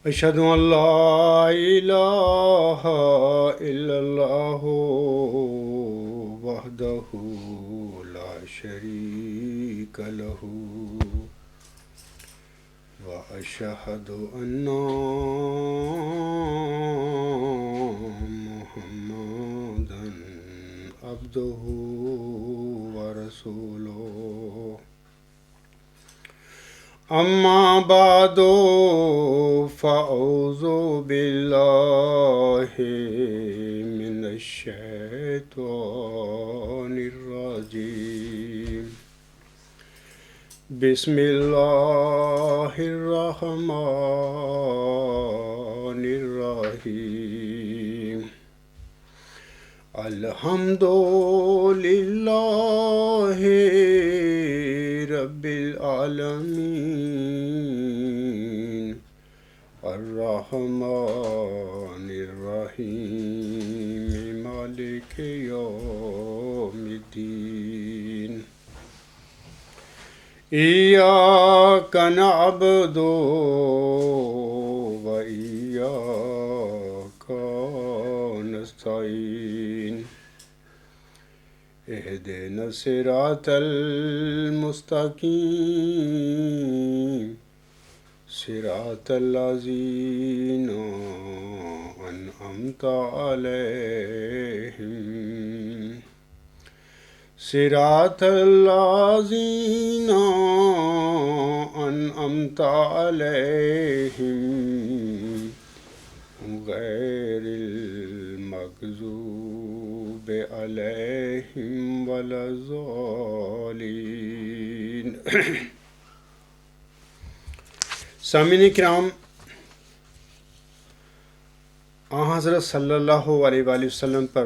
أشهد أن لا إله إلا الله وحده لا شريك له وأشهد أن محمدا عبده ورسوله أما بعد فأعوذ بالله من الشيطان الرجيم بسم الله الرحمن الرحيم الحمد لله رب العالمين الرحمن الرحيم مالك يوم الدين إياك نعبد وإياك نستعين اهدنا الصراط المستقيم صراط الذين أنعمت عليهم صراط الذين أنعمت عليهم غير المغضوب عليهم ولا الضالين سامعین کرام، حضرت صلی اللہ علیہ وآلہ وسلم پر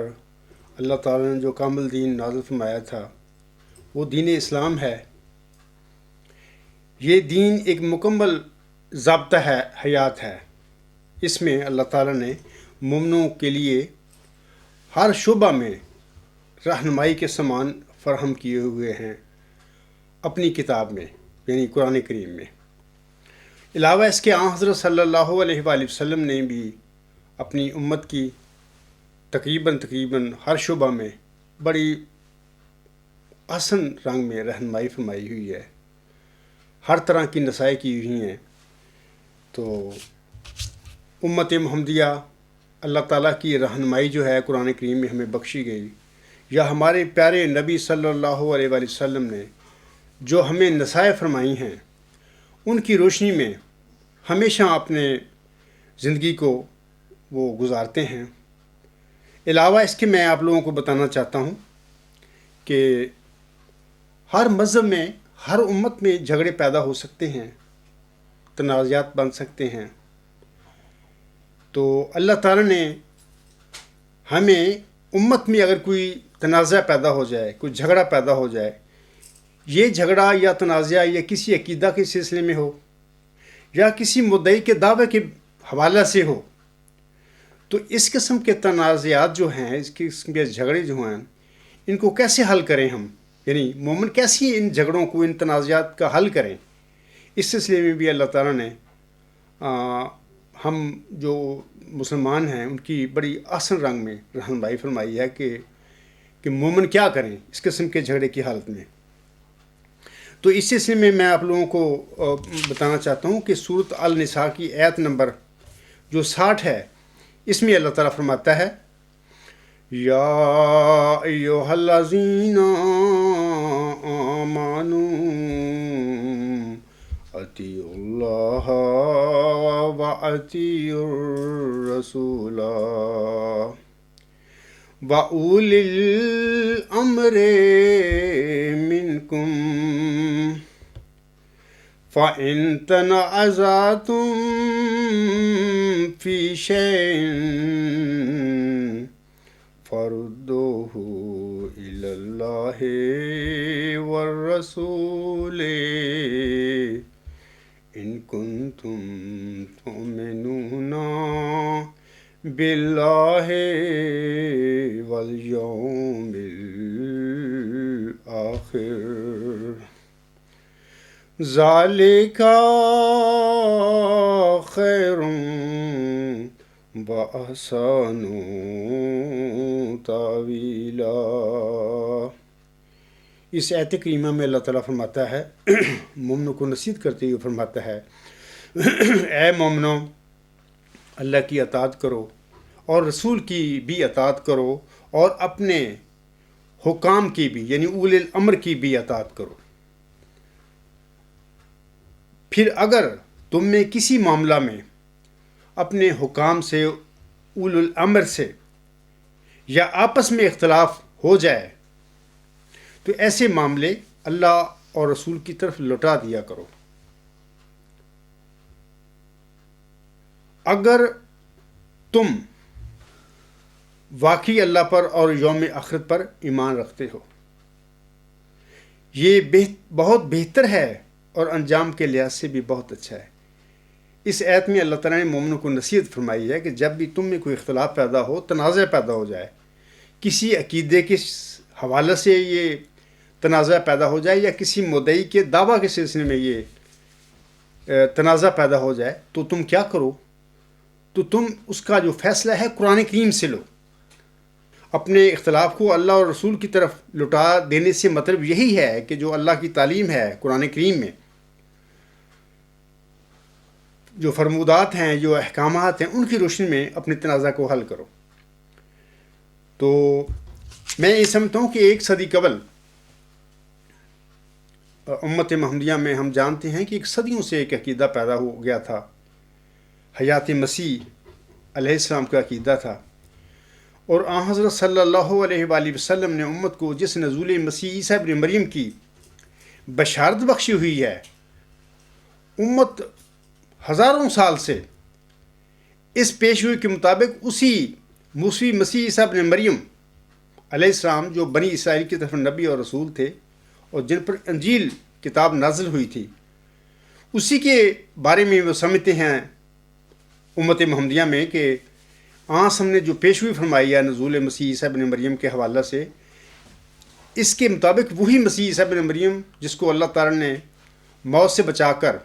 اللہ تعالیٰ نے جو کامل دین نازل فرمایا تھا وہ دین اسلام ہے۔ یہ دین ایک مکمل ضابطہ ہے، حیات ہے۔ اس میں اللہ تعالیٰ نے مومنوں کے لیے ہر شعبہ میں رہنمائی کے سامان فراہم کیے ہوئے ہیں اپنی کتاب میں، یعنی قرآن کریم میں۔ علاوہ اس کے حضرت صلی اللہ علیہ وآلہ وسلم نے بھی اپنی امت کی تقریباً ہر شعبہ میں بڑی آسن رنگ میں رہنمائی فرمائی ہوئی ہے، ہر طرح کی نصائح کی ہوئی ہیں۔ تو امت محمدیہ اللہ تعالیٰ کی رہنمائی جو ہے قرآن کریم میں ہمیں بخشی گئی، یا ہمارے پیارے نبی صلی اللہ علیہ وآلہ وسلم نے جو ہمیں نصائح فرمائی ہیں، ان کی روشنی میں ہمیشہ اپنے زندگی کو وہ گزارتے ہیں۔ علاوہ اس کے میں آپ لوگوں کو بتانا چاہتا ہوں کہ ہر مذہب میں، ہر امت میں جھگڑے پیدا ہو سکتے ہیں، تنازعات بن سکتے ہیں۔ تو اللہ تعالیٰ نے ہمیں امت میں اگر کوئی تنازع پیدا ہو جائے، کوئی جھگڑا پیدا ہو جائے، یہ جھگڑا یا تنازع یا کسی عقیدہ کے سلسلے میں ہو یا کسی مدعی کے دعوے کے حوالے سے ہو، تو اس قسم کے تنازعات جو ہیں، اس قسم کے جھگڑے جو ہیں، ان کو کیسے حل کریں ہم، یعنی مومن کیسے ان جھگڑوں کو، ان تنازعات کا حل کریں، اس سلسلے میں بھی اللہ تعالیٰ نے ہم جو مسلمان ہیں ان کی بڑی آسن رنگ میں رہنمائی فرمائی ہے کہ مومن کیا کریں اس قسم کے جھگڑے کی حالت میں۔ تو اس سلسلے میں آپ لوگوں کو بتانا چاہتا ہوں کہ سورۃ النساء کی آیت نمبر جو 60 ہے، اس میں اللہ تعالیٰ فرماتا ہے، یا ایھا الذین آمنوا اطیعوا اللہ واطیعوا الرسول وَأُولِي الْأَمْرِ مِنْكُمْ فَإِنْ تَنَازَعْتُمْ فِي شَيْءٍ فَرُدُّوهُ إِلَى اللَّهِ وَالرَّسُولِ إِنْ كُنْتُمْ تُؤْمِنُونَ بِاللَّهِ وَالْيَوْمِ الْآخِرِ ذَلِكَ خیر وأحسن تاویلا۔ اس آیت کریمہ میں اللہ تعالیٰ فرماتا ہے، مومنوں کو نصیحت کرتے ہوئے فرماتا ہے، اے مومنو، اللہ کی اطاعت کرو اور رسول کی بھی اطاعت کرو اور اپنے حکام کی بھی یعنی اولی الامر کی بھی اطاعت کرو۔ پھر اگر تم میں کسی معاملہ میں اپنے حکام سے، اولی الامر سے یا آپس میں اختلاف ہو جائے تو ایسے معاملے اللہ اور رسول کی طرف لوٹا دیا کرو۔ اگر تم واقعی اللہ پر اور یوم آخرت پر ایمان رکھتے ہو، یہ بہت بہتر ہے اور انجام کے لحاظ سے بھی بہت اچھا ہے۔ اس آیت میں اللہ تعالیٰ نے مومنوں کو نصیحت فرمائی ہے کہ جب بھی تم میں کوئی اختلاف پیدا ہو، تنازع پیدا ہو جائے، کسی عقیدے کے حوالے سے یہ تنازع پیدا ہو جائے یا کسی مدعی کے دعویٰ کے سلسلے میں یہ تنازع پیدا ہو جائے، تو تم کیا کرو؟ تو تم اس کا جو فیصلہ ہے قرآن کریم سے لو۔ اپنے اختلاف کو اللہ اور رسول کی طرف لوٹا دینے سے مطلب یہی ہے کہ جو اللہ کی تعلیم ہے قرآن کریم میں، جو فرمودات ہیں، جو احکامات ہیں، ان کی روشنی میں اپنے تنازع کو حل کرو۔ تو میں یہ سمجھتا ہوں کہ 1 صدی قبل امت محمدیہ میں ہم جانتے ہیں کہ صدیوں سے ایک عقیدہ پیدا ہو گیا تھا، حیات مسیح علیہ السلام کا عقیدہ تھا، اور آن حضرت صلی اللہ علیہ وآلہ وسلم نے امت کو جس نزول مسیح عیسیٰ ابن مریم کی بشارت بخشی ہوئی ہے، امت ہزاروں سال سے اس پیشگوئی کے مطابق اسی موسوی مسیح عیسیٰ ابن مریم علیہ السلام، جو بنی اسرائیل کی طرف نبی اور رسول تھے اور جن پر انجیل کتاب نازل ہوئی تھی، اسی کے بارے میں وہ سمجھتے ہیں امت محمدیہ میں کہ ہم نے جو پیشگوئی فرمائی ہے نزول مسیح عیسیٰ ابن مریم کے حوالے سے، اس کے مطابق وہی مسیح عیسیٰ ابن مریم جس کو اللہ تعالیٰ نے موت سے بچا کر،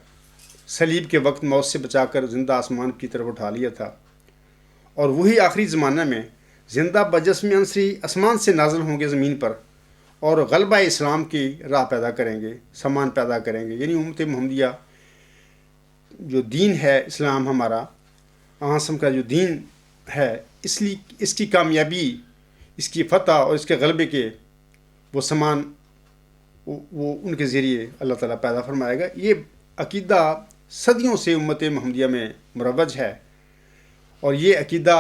صلیب کے وقت موت سے بچا کر زندہ آسمان کی طرف اٹھا لیا تھا، اور وہی آخری زمانہ میں زندہ بجسم عنصری آسمان سے نازل ہوں گے زمین پر اور غلبہ اسلام کی راہ پیدا کریں گے، سامان پیدا کریں گے۔ یعنی امت محمدیہ جو دین ہے اسلام ہمارا آسم کا جو دین ہے، اس کی کامیابی، اس کی فتح اور اس کے غلبے کے وہ سامان وہ ان کے ذریعے اللہ تعالیٰ پیدا فرمائے گا۔ یہ عقیدہ صدیوں سے امت محمدیہ میں مروج ہے، اور یہ عقیدہ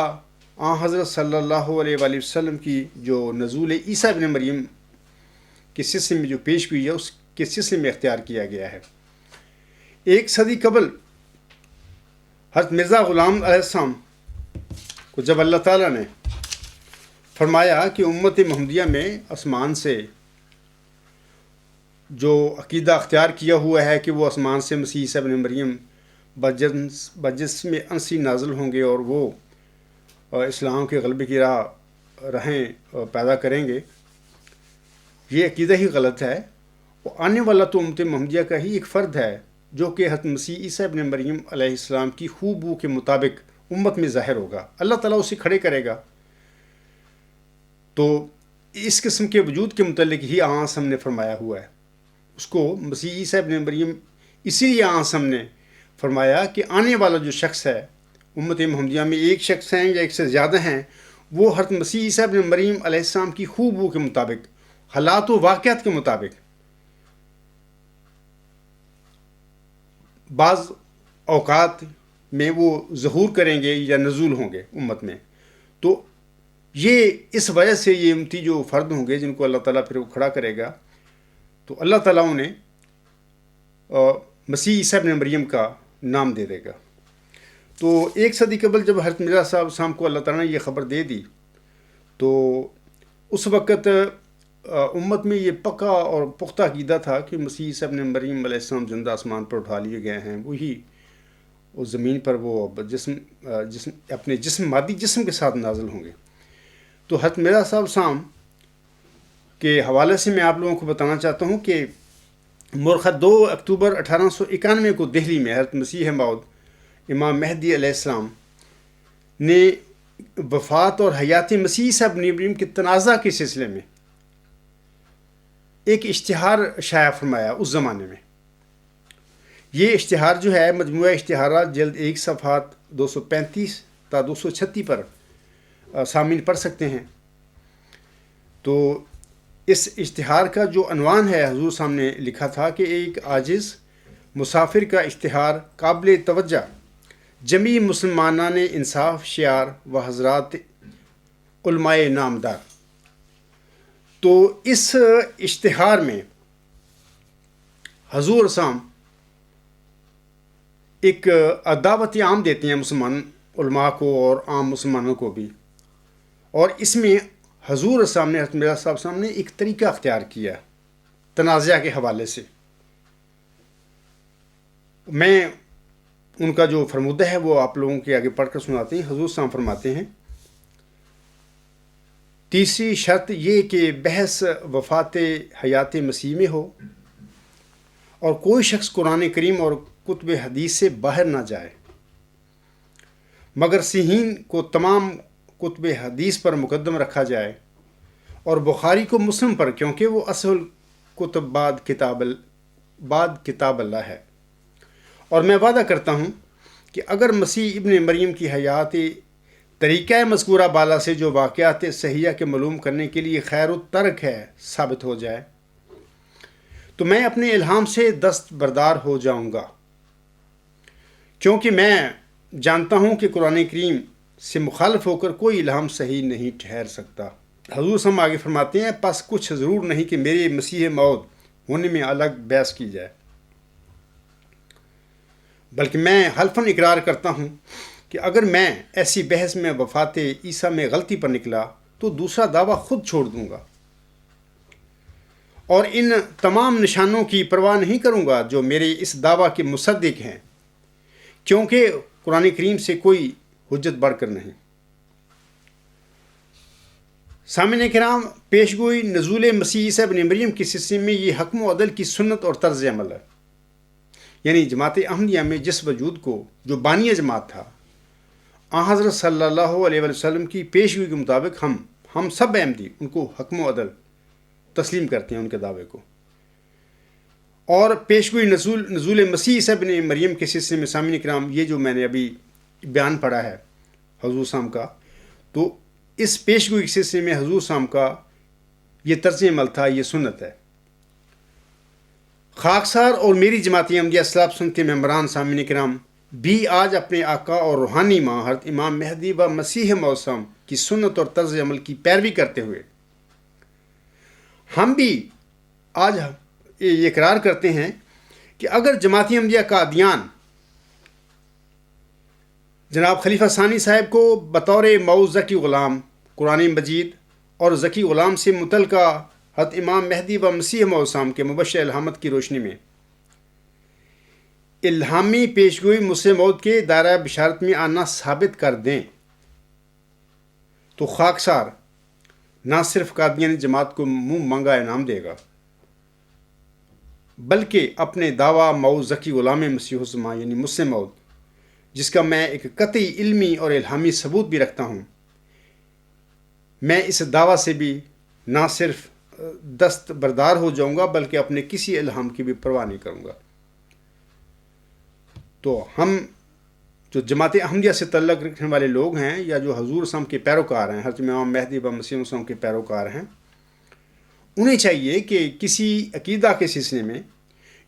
آن حضرت صلی اللہ علیہ وآلہ وسلم کی جو نزول عیسیٰ ابن مریم کے سلسلے میں جو پیش ہوئی ہے، اس کے سلسلے میں اختیار کیا گیا ہے۔ 1 صدی قبل حضرت مرزا غلام علیہ السلام کو جب اللہ تعالیٰ نے فرمایا کہ امت محمدیہ میں آسمان سے جو عقیدہ اختیار کیا ہوا ہے کہ وہ آسمان سے مسیح عیسیٰ ابن مریم بجسم عنصری نازل ہوں گے اور وہ اسلام کے غلبے کی راہیں پیدا کریں گے، یہ عقیدہ ہی غلط ہے۔ وہ آنے والا تو امت محمدیہ کا ہی ایک فرد ہے جو کہ حضرت مسیح عیسیٰ ابن مریم علیہ السلام کی خوبو کے مطابق امت میں ظاہر ہوگا، اللہ تعالیٰ اسے کھڑے کرے گا۔ تو اس قسم کے وجود کے متعلق ہی ہم نے فرمایا ہوا ہے، اس کو مسیح عیسیٰ ابن مریم اسی لیے ہم نے فرمایا کہ آنے والا جو شخص ہے امت محمدیہ میں، ایک شخص ہیں یا ایک سے زیادہ ہیں، وہ حضرت مسیح عیسیٰ ابن مریم علیہ السلام کی خوبو کے مطابق، حالات و واقعات کے مطابق بعض اوقات میں وہ ظہور کریں گے یا نزول ہوں گے امت میں۔ تو یہ اس وجہ سے یہ امتی جو فرد ہوں گے جن کو اللہ تعالیٰ پھر وہ کھڑا کرے گا، تو اللہ تعالیٰ انہیں مسیح عیسیٰ ابن مریم کا نام دے دے گا۔ تو 1 صدی قبل جب حضرت مرزا صاحب شام کو اللہ تعالیٰ نے یہ خبر دے دی، تو اس وقت امت میں یہ پکا اور پختہ عقیدہ تھا کہ مسیح عیسیٰ ابن مریم علیہ السلام زندہ آسمان پر اٹھا لیے گئے ہیں، وہی اس زمین پر وہ اپنے مادی جسم کے ساتھ نازل ہوں گے۔ تو حضرت مرزا صاحب شام کے حوالے سے میں آپ لوگوں کو بتانا چاہتا ہوں کہ مورخہ 2 اکتوبر 1891 کو دہلی میں حضرت مسیح موعود امام مہدی علیہ السلام نے وفات اور حیات مسیح سے ابن ابراہیم کے تنازع کے سلسلے میں ایک اشتہار شائع فرمایا اس زمانے میں. یہ اشتہار جو ہے مجموعہ اشتہارات جلد 1 صفحات 235 تا 236 پر سامعین پڑھ سکتے ہیں. تو اس اشتہار کا جو عنوان ہے حضور سامنے لکھا تھا کہ ایک عاجز مسافر کا اشتہار قابل توجہ جمیع مسلمانان انصاف شعار و حضرات علماء نامدار. تو اس اشتہار میں حضور صاحب ایک دعوت عام دیتے ہیں مسلمان علماء کو اور عام مسلمانوں کو بھی، اور اس میں حضور صاحب نے حضرت مرزا صاحب سامنے ایک طریقہ اختیار کیا تنازع کے حوالے سے. میں ان کا جو فرمودہ ہے وہ آپ لوگوں کے آگے پڑھ کر سناتے ہیں. حضور صاحب فرماتے ہیں، تیسری شرط یہ کہ بحث وفات حیات مسیح میں ہو اور کوئی شخص قرآن کریم اور کتب حدیث سے باہر نہ جائے، مگر صحیحین کو تمام کتب حدیث پر مقدم رکھا جائے اور بخاری کو مسلم پر، کیونکہ وہ اصل کتب بعد کتاب اللہ ہے. اور میں وعدہ کرتا ہوں کہ اگر مسیح ابن مریم کی حیات طریقہ مذکورہ بالا سے جو واقعات صحیحہ کے معلوم کرنے کے لیے خیر الترک ہے ثابت ہو جائے تو میں اپنے الہام سے دستبردار ہو جاؤں گا، کیونکہ میں جانتا ہوں کہ قرآن کریم سے مخالف ہو کر کوئی الہام صحیح نہیں ٹھہر سکتا. حضور ہم آگے فرماتے ہیں، پس کچھ ضرور نہیں کہ میرے مسیح موعود ہونے میں الگ بحث کی جائے، بلکہ میں حلفاً اقرار کرتا ہوں کہ اگر میں ایسی بحث میں وفات عیسیٰ میں غلطی پر نکلا تو دوسرا دعویٰ خود چھوڑ دوں گا اور ان تمام نشانوں کی پرواہ نہیں کروں گا جو میرے اس دعویٰ کے مصدق ہیں، کیونکہ قرآن کریم سے کوئی حجت بڑھ کر نہیں. سامعین کرام، پیشگوئی نزول مسیح عیسیٰ ابن مریم کے سلسلے میں یہ حکم و عدل کی سنت اور طرز عمل ہے. یعنی جماعت احمدیہ میں جس وجود کو جو بانی جماعت تھا، حضرت صلی اللہ علیہ وسلم کی پیشگوئی کے مطابق ہم سب احمدی ان کو حکم و عدل تسلیم کرتے ہیں، ان کے دعوے کو. اور پیشگوئی نزول مسیح عیسیٰ ابن مریم کے سلسلے میں سامعین کرام، یہ جو میں نے ابھی بیان پڑھا ہے حضور صاحب کا، تو اس پیشگوئی کے سلسلے میں حضور صاحب کا یہ طرز عمل تھا، یہ سنت ہے. خاکسار اور میری جماعت احمدیہ اسلاف سنت کے ممبران سامعین کرام بھی آج اپنے آقا اور روحانی ماں حضرت امام مہدی و مسیح موعود کی سنت اور طرز عمل کی پیروی کرتے ہوئے ہم بھی آج یہ اقرار کرتے ہیں کہ اگر جماعت احمدیہ کا ادیان جناب خلیفہ ثانی صاحب کو بطور موعود ذکی غلام قرآن مجید اور ذکی غلام سے متعلقہ حضرت امام مہدی و مسیح موعود کے مبشر الہامت کی روشنی میں الہامی پیشگوئی مسیح موعود کے دائرہ بشارت میں آنا ثابت کر دیں تو خاکسار نہ صرف قادیانی جماعت کو منہ مانگا انعام دے گا، بلکہ اپنے دعویٰ موعود ذکی غلام مسیح الزمان یعنی مسیح موعود، جس کا میں ایک قطعی علمی اور الہامی ثبوت بھی رکھتا ہوں، میں اس دعویٰ سے بھی نہ صرف دستبردار ہو جاؤں گا بلکہ اپنے کسی الہام کی بھی پرواہ نہیں کروں گا. تو ہم جو جماعت احمدیہ سے تعلق رکھنے والے لوگ ہیں یا جو حضور صلی اللہ علیہ وسلم کے پیروکار ہیں، حضرت امام مہدی و مسیح وسلم کے پیروکار ہیں، انہیں چاہیے کہ کسی عقیدہ کے سلسلے میں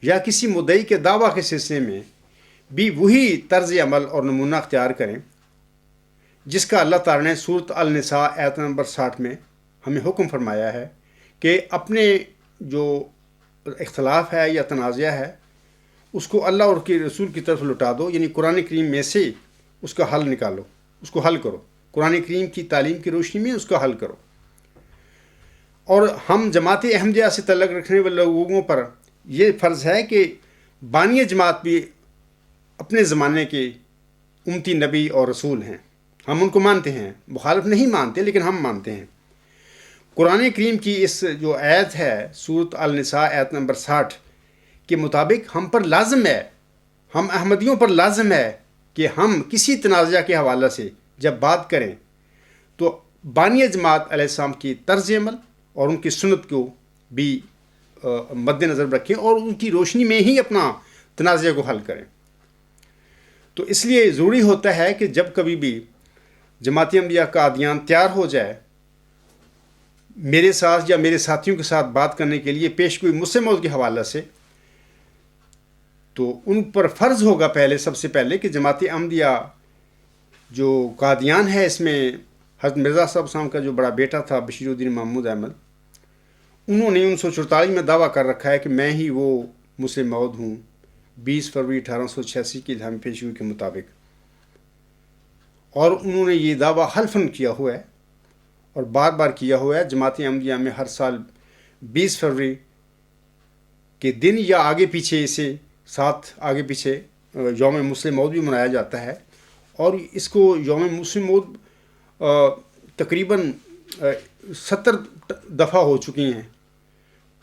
یا کسی مدعی کے دعویٰ کے سلسلے میں بھی وہی طرز عمل اور نمونہ اختیار کریں جس کا اللہ تعالیٰ نے سورۃ النساء آیت نمبر 60 میں ہمیں حکم فرمایا ہے کہ اپنے جو اختلاف ہے یا تنازع ہے اس کو اللہ اور کے رسول کی طرف لوٹا دو، یعنی قرآن کریم میں سے اس کا حل نکالو، اس کو حل کرو، قرآن کریم کی تعلیم کی روشنی میں اس کا حل کرو. اور ہم جماعت احمدیہ سے تعلق رکھنے والے لوگوں پر یہ فرض ہے کہ بانی جماعت بھی اپنے زمانے کے امتی نبی اور رسول ہیں، ہم ان کو مانتے ہیں، مخالف نہیں مانتے لیکن ہم مانتے ہیں. قرآن کریم کی اس جو آیت ہے سورۃ النساء آیت نمبر 60 کے مطابق ہم پر لازم ہے، ہم احمدیوں پر لازم ہے کہ ہم کسی تنازع کے حوالے سے جب بات کریں تو بانی جماعت علیہ السلام کی طرز عمل اور ان کی سنت کو بھی مد نظر رکھیں اور ان کی روشنی میں ہی اپنا تنازع کو حل کریں. تو اس لیے ضروری ہوتا ہے کہ جب کبھی بھی جماعت احمدیہ کا ادیان تیار ہو جائے میرے ساتھ یا میرے ساتھیوں کے ساتھ بات کرنے کے لیے پیش گوئی مسلم موعود کے حوالے سے، تو ان پر فرض ہوگا سب سے پہلے کہ جماعت احمدیہ جو قادیان ہے اس میں حضرت مرزا صاحب کا جو بڑا بیٹا تھا بشیر الدین محمود احمد، انہوں نے 1944 میں دعویٰ کر رکھا ہے کہ میں ہی وہ مسلم موعود ہوں 20 فروری 1886 کی الہامی پیشگوئی کے مطابق، اور انہوں نے یہ دعویٰ حلفاً کیا ہوا ہے اور بار بار کیا ہوا ہے. جماعت احمدیہ میں ہر سال 20 فروری کے دن یا آگے پیچھے اسے ساتھ آگے پیچھے یوم مسلم موعود بھی منایا جاتا ہے، اور اس کو یوم مسلم موعود تقریباً 70 دفعہ ہو چکی ہیں.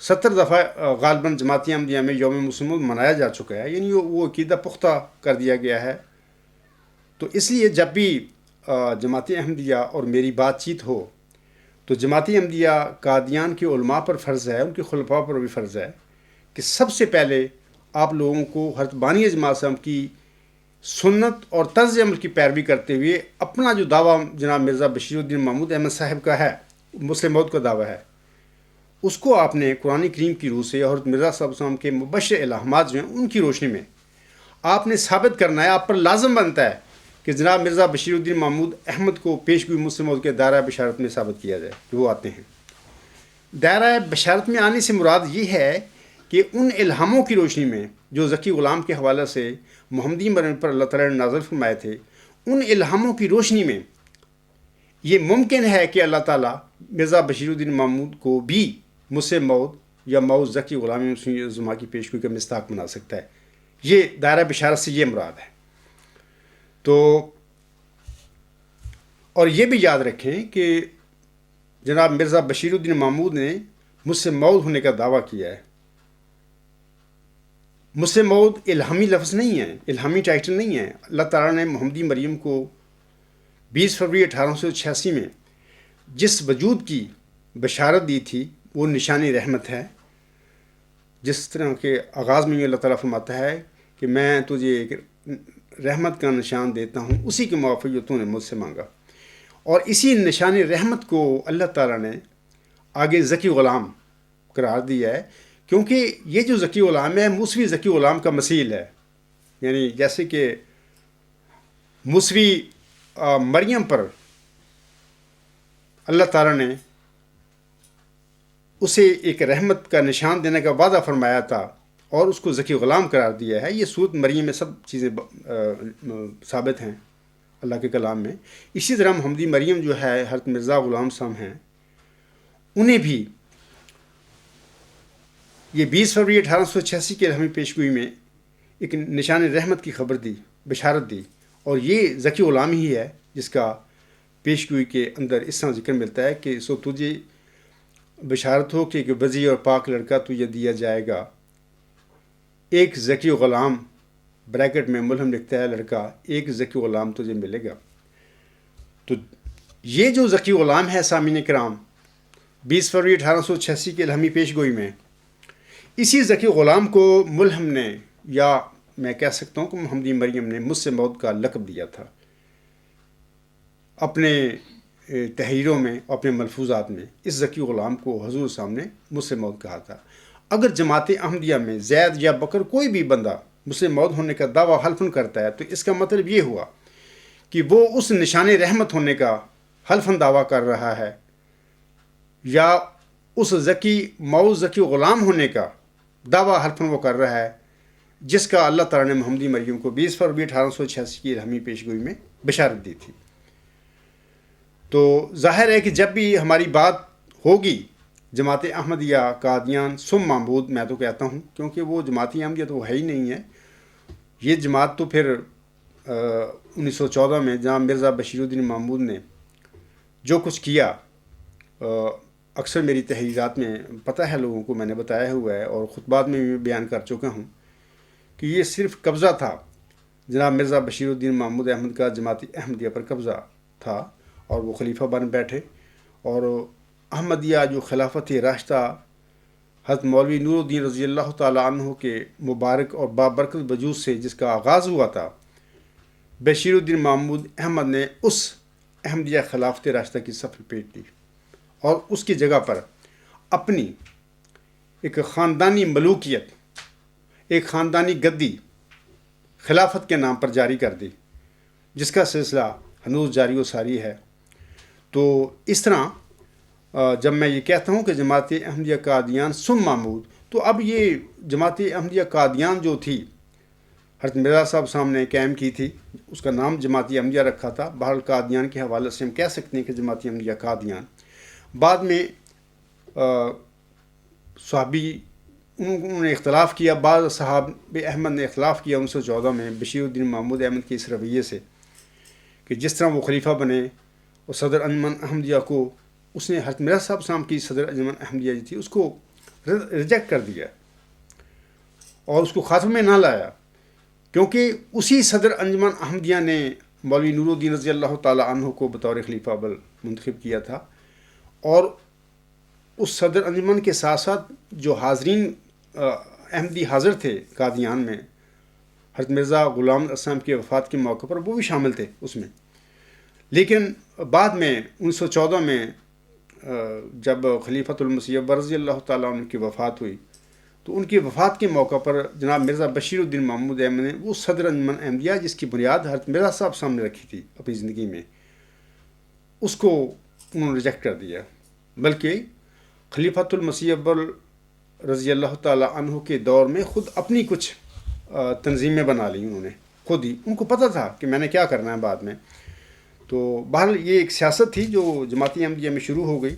70 دفعہ غالباً جماعت احمدیہ میں یوم مسلم موعود منایا جا چکا ہے، یعنی وہ عقیدہ پختہ کر دیا گیا ہے. تو اس لیے جب بھی جماعت احمدیہ اور میری بات چیت ہو تو جماعت احمدیہ قادیان کے علماء پر فرض ہے، ان کے خلفاء پر بھی فرض ہے کہ سب سے پہلے آپ لوگوں کو حضرت بانی جماعت صاحب کی سنت اور طرز عمل کی پیروی کرتے ہوئے اپنا جو دعویٰ جناب مرزا بشیر الدین محمود احمد صاحب کا ہے، مسلم موعود کا دعویٰ ہے، اس کو آپ نے قرآن کریم کی روح سے اور حضرت مرزا صاحب کے مبشر الہامات جو ہیں ان کی روشنی میں آپ نے ثابت کرنا ہے. آپ پر لازم بنتا ہے کہ جناب مرزا بشیر الدین محمود احمد کو پیش گوئی مسلم موعود کے دائرہ بشارت میں ثابت کیا جائے کہ وہ آتے ہیں. دائرہ بشارت میں آنے سے مراد یہ ہے کہ ان الہاموں کی روشنی میں جو ذکی غلام کے حوالے سے محمدی مریم پر اللہ تعالیٰ نے نازل فرمائے تھے، ان الہاموں کی روشنی میں یہ ممکن ہے کہ اللہ تعالیٰ مرزا بشیر الدین محمود کو بھی مسلم موعود یا موعود ذکی غلام زما کی پیشگوئی کا مصداق بنا سکتا ہے. یہ دائرہ بشارت سے یہ مراد ہے. تو اور یہ بھی یاد رکھیں کہ جناب مرزا بشیر الدین محمود نے مسلم موعود ہونے کا دعویٰ کیا ہے. مسلم موعود الہامی لفظ نہیں ہے، الہامی ٹائٹل نہیں ہے. اللہ تعالیٰ نے محمدی مریم کو 20 فروری 1886 میں جس وجود کی بشارت دی تھی وہ نشان رحمت ہے. جس طرح کے آغاز میں اللہ تعالیٰ فرماتا ہے کہ میں تجھے ایک رحمت کا نشان دیتا ہوں، اسی کے موافق جو تو نے مجھ سے مانگا. اور اسی نشان رحمت کو اللہ تعالیٰ نے آگے ذکی غلام قرار دیا ہے، کیونکہ یہ جو ذکی غلام ہے موسوی ذکی غلام کا مثیل ہے. یعنی جیسے کہ موسوی مریم پر اللہ تعالیٰ نے اسے ایک رحمت کا نشان دینے کا وعدہ فرمایا تھا اور اس کو ذکی غلام قرار دیا ہے. یہ صورت مریم میں سب چیزیں ثابت ہیں اللہ کے کلام میں. اسی طرح محمدی مریم جو ہے حضرت مرزا غلام صاحب ہیں، انہیں بھی یہ 20 فروری 1886 کے الہامی پیشگوئی میں ایک نشان رحمت کی خبر دی، بشارت دی. اور یہ ذکی غلام ہی ہے جس کا پیشگوئی کے اندر اس طرح ذکر ملتا ہے کہ سو تجھے بشارت ہو کہ وزی اور پاک لڑکا تجھے دیا جائے گا، ایک ذکی غلام بریکٹ میں ملہم لکھتا ہے لڑکا، ایک ذکی غلام تجھے ملے گا. تو یہ جو ذکی غلام ہے سامعین کرام 20 فروری 1886 کے الہامی پیشگوئی میں، اسی ذکی غلام کو ملہم نے، یا میں کہہ سکتا ہوں کہ محمدی مریم نے مسلم موعود کا لقب دیا تھا اپنے تحریروں میں، اپنے ملفوظات میں. اس ذکی غلام کو حضور صاحب نے مسلم موعود کہا تھا. اگر جماعت احمدیہ میں زید یا بکر کوئی بھی بندہ مسلم موعود ہونے کا دعویٰ حلفاً کرتا ہے تو اس کا مطلب یہ ہوا کہ وہ اس نشان رحمت ہونے کا حلفاً دعویٰ کر رہا ہے، یا اس ذکی موعود ذکی غلام ہونے کا دعویٰ حلفاً وہ کر رہا ہے جس کا اللہ تعالیٰ نے محمدی مریم کو 20 فروری 1886 کی الہامی پیشگوئی میں بشارت دی تھی. تو ظاہر ہے کہ جب بھی ہماری بات ہوگی جماعت احمدیہ قادیان سم معبود، میں تو کہتا ہوں کیونکہ وہ جماعت احمدیہ تو وہ ہے ہی نہیں ہے. یہ جماعت تو پھر 1914 میں جناب مرزا بشیر الدین محمود نے جو کچھ کیا، اکثر میری تحریرات میں پتہ ہے لوگوں کو، میں نے بتایا ہوا ہے اور خطبات میں بھی بیان کر چکا ہوں کہ یہ صرف قبضہ تھا جناب مرزا بشیر الدین محمود احمد کا جماعت احمدیہ پر قبضہ تھا اور وہ خلیفہ بن بیٹھے، اور احمدیہ جو خلافت راشدہ حضرت مولوی نور الدین رضی اللہ تعالیٰ عنہ کے مبارک اور بابرکت وجود سے جس کا آغاز ہوا تھا، بشیر الدین محمود احمد نے اس احمدیہ خلافت راشدہ کی صف لپیٹ لی اور اس کی جگہ پر اپنی ایک خاندانی ملوکیت، ایک خاندانی گدی خلافت کے نام پر جاری کر دی، جس کا سلسلہ ہنوز جاری و ساری ہے۔ تو اس طرح جب میں یہ کہتا ہوں کہ جماعت احمدیہ قادیان ثم محمود، تو اب یہ جماعت احمدیہ قادیان جو تھی حضرت مرزا صاحب صاحب نے قائم کی تھی، اس کا نام جماعت احمدیہ رکھا تھا۔ بہرحال قادیان کے حوالے سے ہم کہہ سکتے ہیں کہ جماعت احمدیہ قادیان بعد میں صحابی انہوں نے اختلاف کیا، بعض صحاب احمد نے اختلاف کیا 1914 میں بشیر الدین محمود احمد کے اس رویے سے کہ جس طرح وہ خلیفہ بنے اور صدر انجمن احمدیہ کو اس نے حضرت مرزا صاحب صاحب کی صدر انجمن احمدیہ جو تھی اس کو ریجیکٹ کر دیا اور اس کو خاتمے میں نہ لایا، کیونکہ اسی صدر انجمن احمدیہ نے مولوی نور الدین رضی اللہ تعالیٰ عنہ کو بطور خلیفہ اول منتخب کیا تھا، اور اس صدر انجمن کے ساتھ ساتھ جو حاضرین احمدی حاضر تھے قادیان میں حضرت مرزا غلام اسلام کی وفات کے موقع پر وہ بھی شامل تھے اس میں۔ لیکن بعد میں 1914 میں جب خلیفۃ المسیح اول رضی اللہ تعالیٰ عنہ کی وفات ہوئی تو ان کی وفات کے موقع پر جناب مرزا بشیر الدین محمود احمد نے وہ صدر انجمن احمدیہ جس کی بنیاد حضرت مرزا صاحب سامنے رکھی تھی اپنی زندگی میں، اس کو انہوں نے ریجیکٹ کر دیا، بلکہ خلیفۃ المسیح اول رضی اللہ تعالیٰ عنہ کے دور میں خود اپنی کچھ تنظیمیں بنا لی انہوں نے خود ہی، ان کو پتہ تھا کہ میں نے کیا کرنا ہے بعد میں۔ تو بہرحال یہ ایک سیاست تھی جو جماعت احمدیہ میں شروع ہو گئی،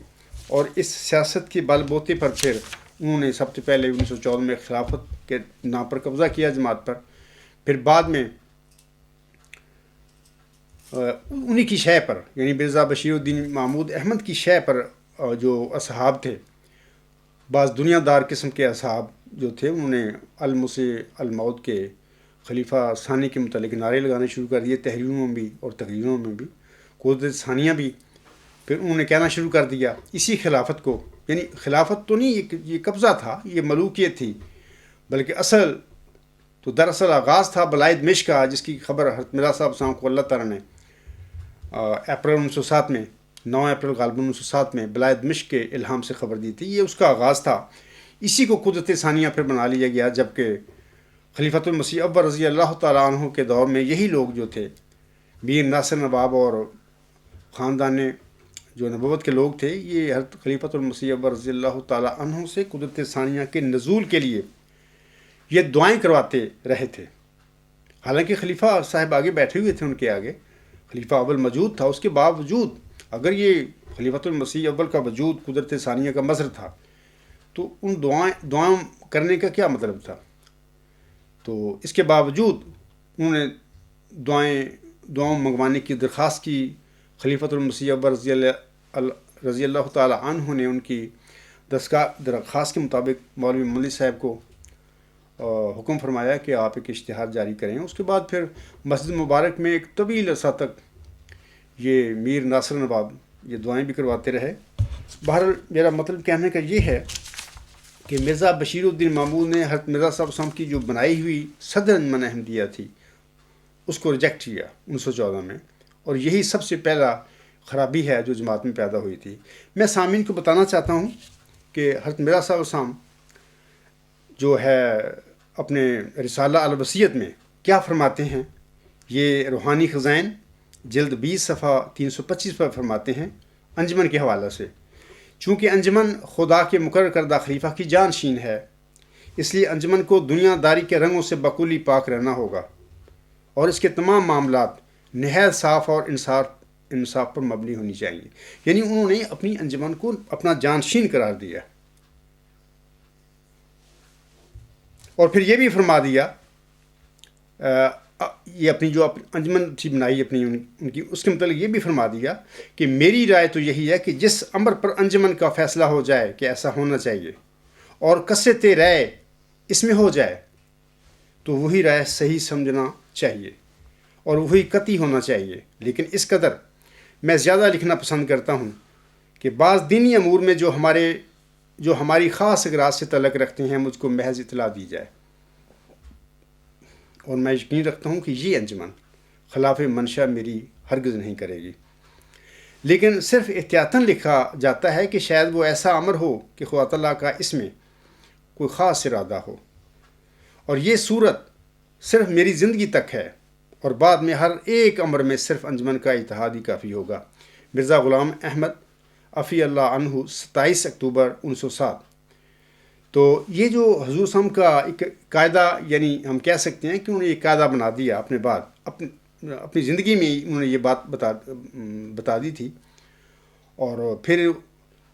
اور اس سیاست کے بل بوتے پر پھر انہوں نے سب سے پہلے 1914 میں خلافت کے نام پر قبضہ کیا جماعت پر، پھر بعد میں انہی کی شے پر یعنی مرزا بشیر الدین محمود احمد کی شے پر جو اصحاب تھے، بعض دنیا دار قسم کے اصحاب جو تھے، انہوں نے المسیح الموت کے خلیفہ ثانی کے متعلق نعرے لگانے شروع کر دیے، تحریروں میں بھی اور تقریروں میں بھی، قدرت ثانیہ بھی پھر انہوں نے کہنا شروع کر دیا اسی خلافت کو، یعنی خلافت تو نہیں، یہ قبضہ تھا، یہ ملوکیت تھی، بلکہ اصل تو دراصل آغاز تھا بلائے دمشق کا، جس کی خبر حضرت مرزا صاحب صاحب کو اللہ تعالیٰ نے اپریل 1907 میں 9 اپریل غالباً 1907 میں بلائے دمشق کے الہام سے خبر دی تھی، یہ اس کا آغاز تھا۔ اسی کو قدرت ثانیہ پھر بنا لیا گیا، جبکہ خلیفۃ المسیح اول رضی اللہ تعالیٰ عنہ کے دور میں یہی لوگ جو تھے میر ناصر نواب اور خاندان جو نبوت کے لوگ تھے، یہ حضرت خلیفۃ المسیح اول رضی اللہ تعالیٰ عنہ سے قدرت ثانیہ کے نزول کے لیے یہ دعائیں کرواتے رہے تھے۔ حالانکہ خلیفہ صاحب آگے بیٹھے ہوئے تھے، ان کے آگے خلیفہ اول موجود تھا، اس کے باوجود اگر یہ خلیفۃ المسیح اول کا وجود قدرت ثانیہ کا مظہر تھا تو ان دعائیں کرنے کا کیا مطلب تھا؟ تو اس کے باوجود انہوں نے دعاؤں منگوانے کی درخواست کی۔ خلیفۃ المسیح اول رضی اللہ تعالیٰ عنہ نے ان کی درخواست کے مطابق مولوی ملی صاحب کو حکم فرمایا کہ آپ ایک اشتہار جاری کریں۔ اس کے بعد پھر مسجد مبارک میں ایک طویل عرصہ تک یہ میر ناصر نواب یہ دعائیں بھی کرواتے رہے۔ بہرحال میرا مطلب کہنے کا یہ ہے کہ مرزا بشیر الدین محمود نے حضرت مرزا صاحب صاحب کی جو بنائی ہوئی صدر انجمن احمدیہ تھی اس کو ریجیکٹ کیا 1914 میں، اور یہی سب سے پہلا خرابی ہے جو جماعت میں پیدا ہوئی تھی۔ میں سامعین کو بتانا چاہتا ہوں کہ حضرت مرزا صاحب صاحب جو ہے اپنے رسالہ الوصیت میں کیا فرماتے ہیں، یہ روحانی خزائن جلد 20 صفحہ 325 پر فرماتے ہیں انجمن کے حوالے سے: چونکہ انجمن خدا کے مقرر کردہ خلیفہ کی جانشین ہے، اس لیے انجمن کو دنیا داری کے رنگوں سے بکلی پاک رہنا ہوگا، اور اس کے تمام معاملات نہایت صاف اور انصاف پر مبنی ہونی چاہیے۔ یعنی انہوں نے اپنی انجمن کو اپنا جانشین قرار دیا، اور پھر یہ بھی فرما دیا، یہ اپنی جو انجمن تھی بنائی اپنی ان کی، اس کے متعلق یہ بھی فرما دیا کہ میری رائے تو یہی ہے کہ جس امر پر انجمن کا فیصلہ ہو جائے کہ ایسا ہونا چاہیے اور کثرت رائے اس میں ہو جائے تو وہی رائے صحیح سمجھنا چاہیے اور وہی قطعی ہونا چاہیے، لیکن اس قدر میں زیادہ لکھنا پسند کرتا ہوں کہ بعض دینی امور میں جو ہماری خاص اغراض سے تعلق رکھتے ہیں مجھ کو محض اطلاع دی جائے، اور میں یقین رکھتا ہوں کہ یہ انجمن خلاف منشا میری ہرگز نہیں کرے گی، لیکن صرف احتیاطاً لکھا جاتا ہے کہ شاید وہ ایسا امر ہو کہ خدا تعالیٰ کا اس میں کوئی خاص ارادہ ہو، اور یہ صورت صرف میری زندگی تک ہے، اور بعد میں ہر ایک امر میں صرف انجمن کا اتحاد ہی کافی ہوگا۔ مرزا غلام احمد عفی اللہ عنہ، 27 اکتوبر 1907۔ تو یہ جو حضور صلی اللہ علیہ وسلم کا ایک قاعدہ، یعنی ہم کہہ سکتے ہیں کہ انہوں نے یہ قاعدہ بنا دیا اپنے بعد، اپنی زندگی میں انہوں نے یہ بات بتا دی تھی، اور پھر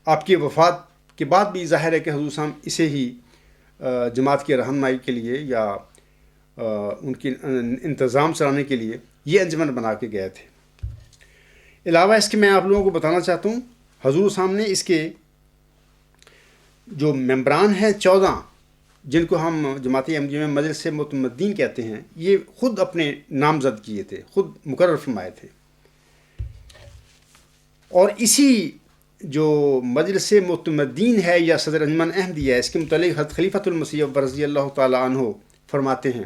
آپ کی وفات کے بعد بھی ظاہر ہے کہ حضور صلی اللہ علیہ وسلم اسے ہی جماعت کی رہنمائی کے لیے یا ان کی انتظام چلانے کے لیے یہ انجمن بنا کے گئے تھے۔ علاوہ اس کے میں آپ لوگوں کو بتانا چاہتا ہوں، حضور صلی اللہ علیہ وسلم نے اس کے جو ممبران ہیں 14، جن کو ہم جماعت احمدیہ میں مجلس متمدین کہتے ہیں، یہ خود اپنے نامزد کیے تھے، خود مقرر فرمائے تھے، اور اسی جو مجلس متمدین ہے یا صدر انجمن احمدیہ ہے، اس کے متعلق حضرت خلیفۃ المسیح رضی اللہ تعالیٰ عنہ فرماتے ہیں،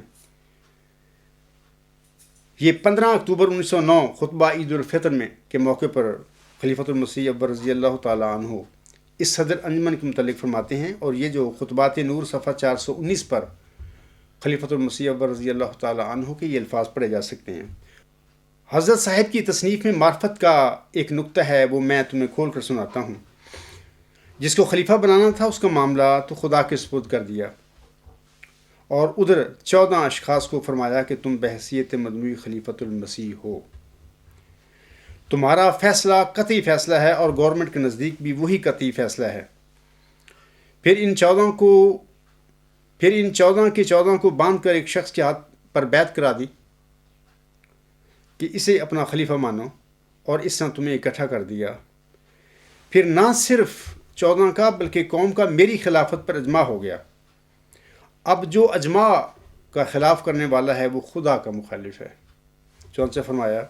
یہ 15 اکتوبر 1909 خطبہ عید الفطر میں کے موقع پر خلیفۃ المسیح رضی اللہ تعالیٰ عنہ اس صدر انجمن کے متعلق فرماتے ہیں، اور یہ جو خطبات نور صفحہ 419 پر خلیفۃ المسیح رضی اللہ تعالیٰ عنہ کے یہ الفاظ پڑھے جا سکتے ہیں۔ حضرت صاحب کی تصنیف میں معرفت کا ایک نقطہ ہے، وہ میں تمہیں کھول کر سناتا ہوں۔ جس کو خلیفہ بنانا تھا اس کا معاملہ تو خدا کے سپرد کر دیا، اور ادھر 14 اشخاص کو فرمایا کہ تم بحیثیت مجموعی خلیفۃ المسیح ہو، تمہارا فیصلہ قطعی فیصلہ ہے، اور گورنمنٹ کے نزدیک بھی وہی قطعی فیصلہ ہے۔ پھر ان 14 کو باندھ کر ایک شخص کے ہاتھ پر بیعت کرا دی کہ اسے اپنا خلیفہ مانو، اور اس نے تمہیں اکٹھا کر دیا۔ پھر نہ صرف 14 کا بلکہ قوم کا میری خلافت پر اجماع ہو گیا۔ اب جو اجماع کا خلاف کرنے والا ہے وہ خدا کا مخالف ہے، چنانچہ فرمایا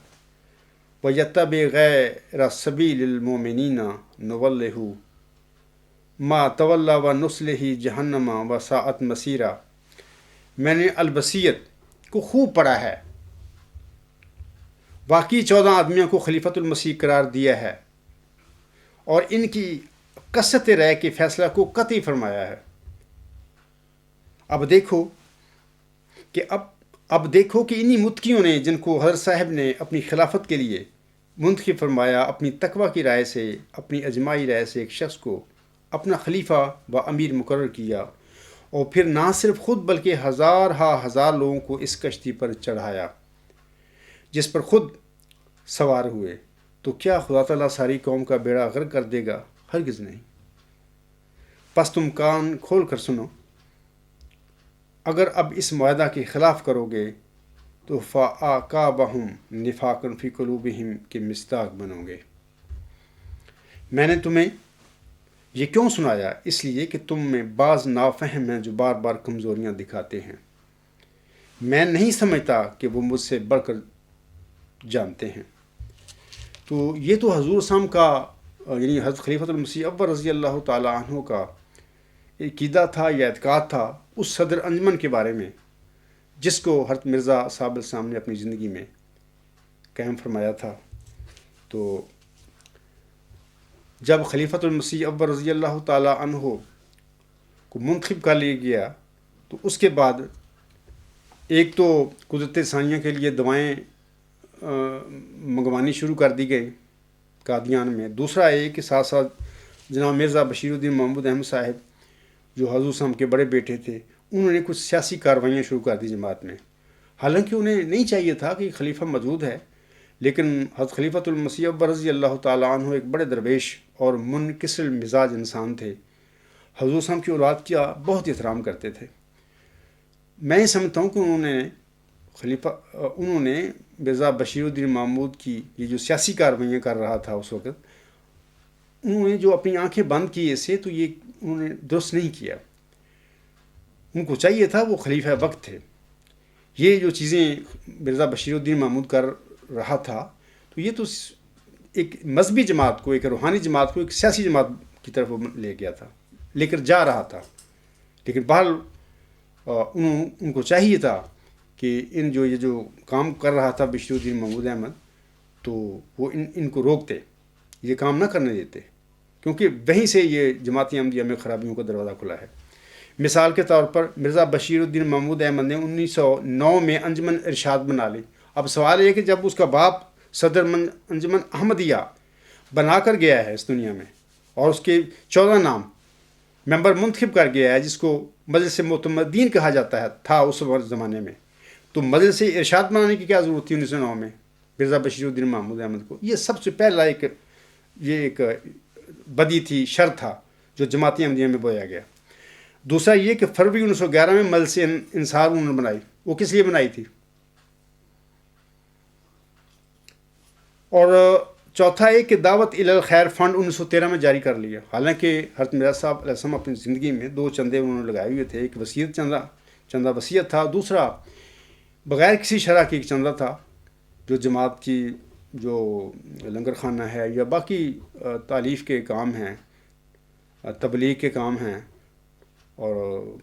وَيَتَّبِعْ غَيْرَ سَبِيلِ الْمُؤْمِنِينَ نُوَلِّهُ مَا تَوَلَّىٰ وَنُصْلِهِ جَهَنَّمَ وَسَاءَتْ مَصِيرًا۔ میں نے البصیت کو خوب پڑھا ہے، باقی 14 آدمیوں کو خلیفۃ المسیح قرار دیا ہے، اور ان کی کثرت رائے کے فیصلہ کو قطعی فرمایا ہے۔ اب دیکھو کہ انہی متقیوں نے، جن کو حضرت صاحب نے اپنی خلافت کے لیے منتخب فرمایا، اپنی تقویٰ کی رائے سے، اپنی اجماعی رائے سے ایک شخص کو اپنا خلیفہ و امیر مقرر کیا، اور پھر نہ صرف خود بلکہ ہزار لوگوں کو اس کشتی پر چڑھایا جس پر خود سوار ہوئے، تو کیا خدا تعالیٰ ساری قوم کا بیڑا غرق کر دے گا؟ ہرگز نہیں۔ پس تم کان کھول کر سنو، اگر اب اس معاہدہ کے خلاف کرو گے تو فَأَعْقَابَهُمْ نِفَاقًا فِي قُلُوبِهِمْ کے مصداق بنو گے۔ میں نے تمہیں یہ کیوں سنایا؟ اس لیے کہ تم میں بعض نافہم ہیں جو بار بار کمزوریاں دکھاتے ہیں۔ میں نہیں سمجھتا کہ وہ مجھ سے بڑھ کر جانتے ہیں۔ تو یہ تو حضور صلی اللہ علیہ وسلم کا، یعنی حضرت خلیفۃ المسیح اول رضی اللہ تعالیٰ عنہ کا عقیدہ تھا یا اعتقاد تھا اس صدر انجمن کے بارے میں، جس کو حضرت مرزا صاحب الاسلام نے اپنی زندگی میں قائم فرمایا تھا۔ تو جب خلیفۃ المسیح اول رضی اللہ تعالیٰ عنہ کو منتخب کر لیا گیا، تو اس کے بعد ایک تو قدرت ثانیہ کے لیے دوائیں منگوانی شروع کر دی گئی قادیان میں۔ دوسرا یہ کہ ساتھ ساتھ جناب مرزا بشیر الدین محمود احمد صاحب، جو حضور صلی اللہ علیہ وسلم کے بڑے بیٹے تھے، انہوں نے کچھ سیاسی کاروائیاں شروع کر دی جماعت میں، حالانکہ انہیں نہیں چاہیے تھا کہ خلیفہ موجود ہے، لیکن حضرت خلیفۃ المسیح اول رضی اللہ تعالیٰ عنہ ایک بڑے درویش اور منکسر المزاج انسان تھے، حضور صلی اللہ علیہ وسلم کی اولاد کا بہت احترام کرتے تھے۔ میں یہ سمجھتا ہوں کہ انہوں نے مرزا بشیر الدین محمود کی یہ جو سیاسی کاروائیاں کر رہا تھا اس وقت، انہوں نے جو اپنی آنکھیں بند کی اس سے، تو یہ انہوں نے درست نہیں کیا۔ ان کو چاہیے تھا، وہ خلیفہ وقت تھے، یہ جو چیزیں مرزا بشیر الدین محمود کر رہا تھا، تو یہ تو ایک مذہبی جماعت کو، ایک روحانی جماعت کو ایک سیاسی جماعت کی طرف وہ لے گیا تھا، لے کر جا رہا تھا. لیکن بہرحال ان کو چاہیے تھا کہ یہ جو کام کر رہا تھا بشیر الدین محمود احمد، تو وہ ان کو روکتے، یہ کام نہ کرنے دیتے، کیونکہ وہیں سے یہ جماعت احمدیہ میں خرابیوں کا دروازہ کھلا ہے. مثال کے طور پر مرزا بشیر الدین محمود احمد نے 1909 میں انجمن ارشاد بنا لی. اب سوال یہ ہے کہ جب اس کا باپ صدر انجمن احمدیہ بنا کر گیا ہے اس دنیا میں، اور اس کے 14 نام ممبر منتخب کر گیا ہے، جس کو مجلس معتمدین کہا جاتا تھا اس زمانے میں، تو مجلس ارشاد بنانے کی کیا ضرورت تھی 1909 میں مرزا بشیر الدین محمود احمد کو؟ یہ سب سے پہلا ایک بدی تھی، شر تھا جو جماعت احمدیہ میں بویا گیا. دوسرا یہ کہ فروری 1911 میں مجلس انصار انہوں نے بنائی. وہ کس لیے بنائی تھی؟ اور چوتھا یہ کہ دعوت الخیر فنڈ 1913 میں جاری کر لیا. حالانکہ حضرت مرزا صاحب علیہ السلام اپنی زندگی میں 2 چندے انہوں نے لگائے ہوئے تھے. ایک وصیت چندہ وصیت تھا، دوسرا بغیر کسی شرح کے ایک چندہ تھا جو جماعت کی جو لنگر خانہ ہے یا باقی تالیف کے کام ہیں، تبلیغ کے کام ہیں اور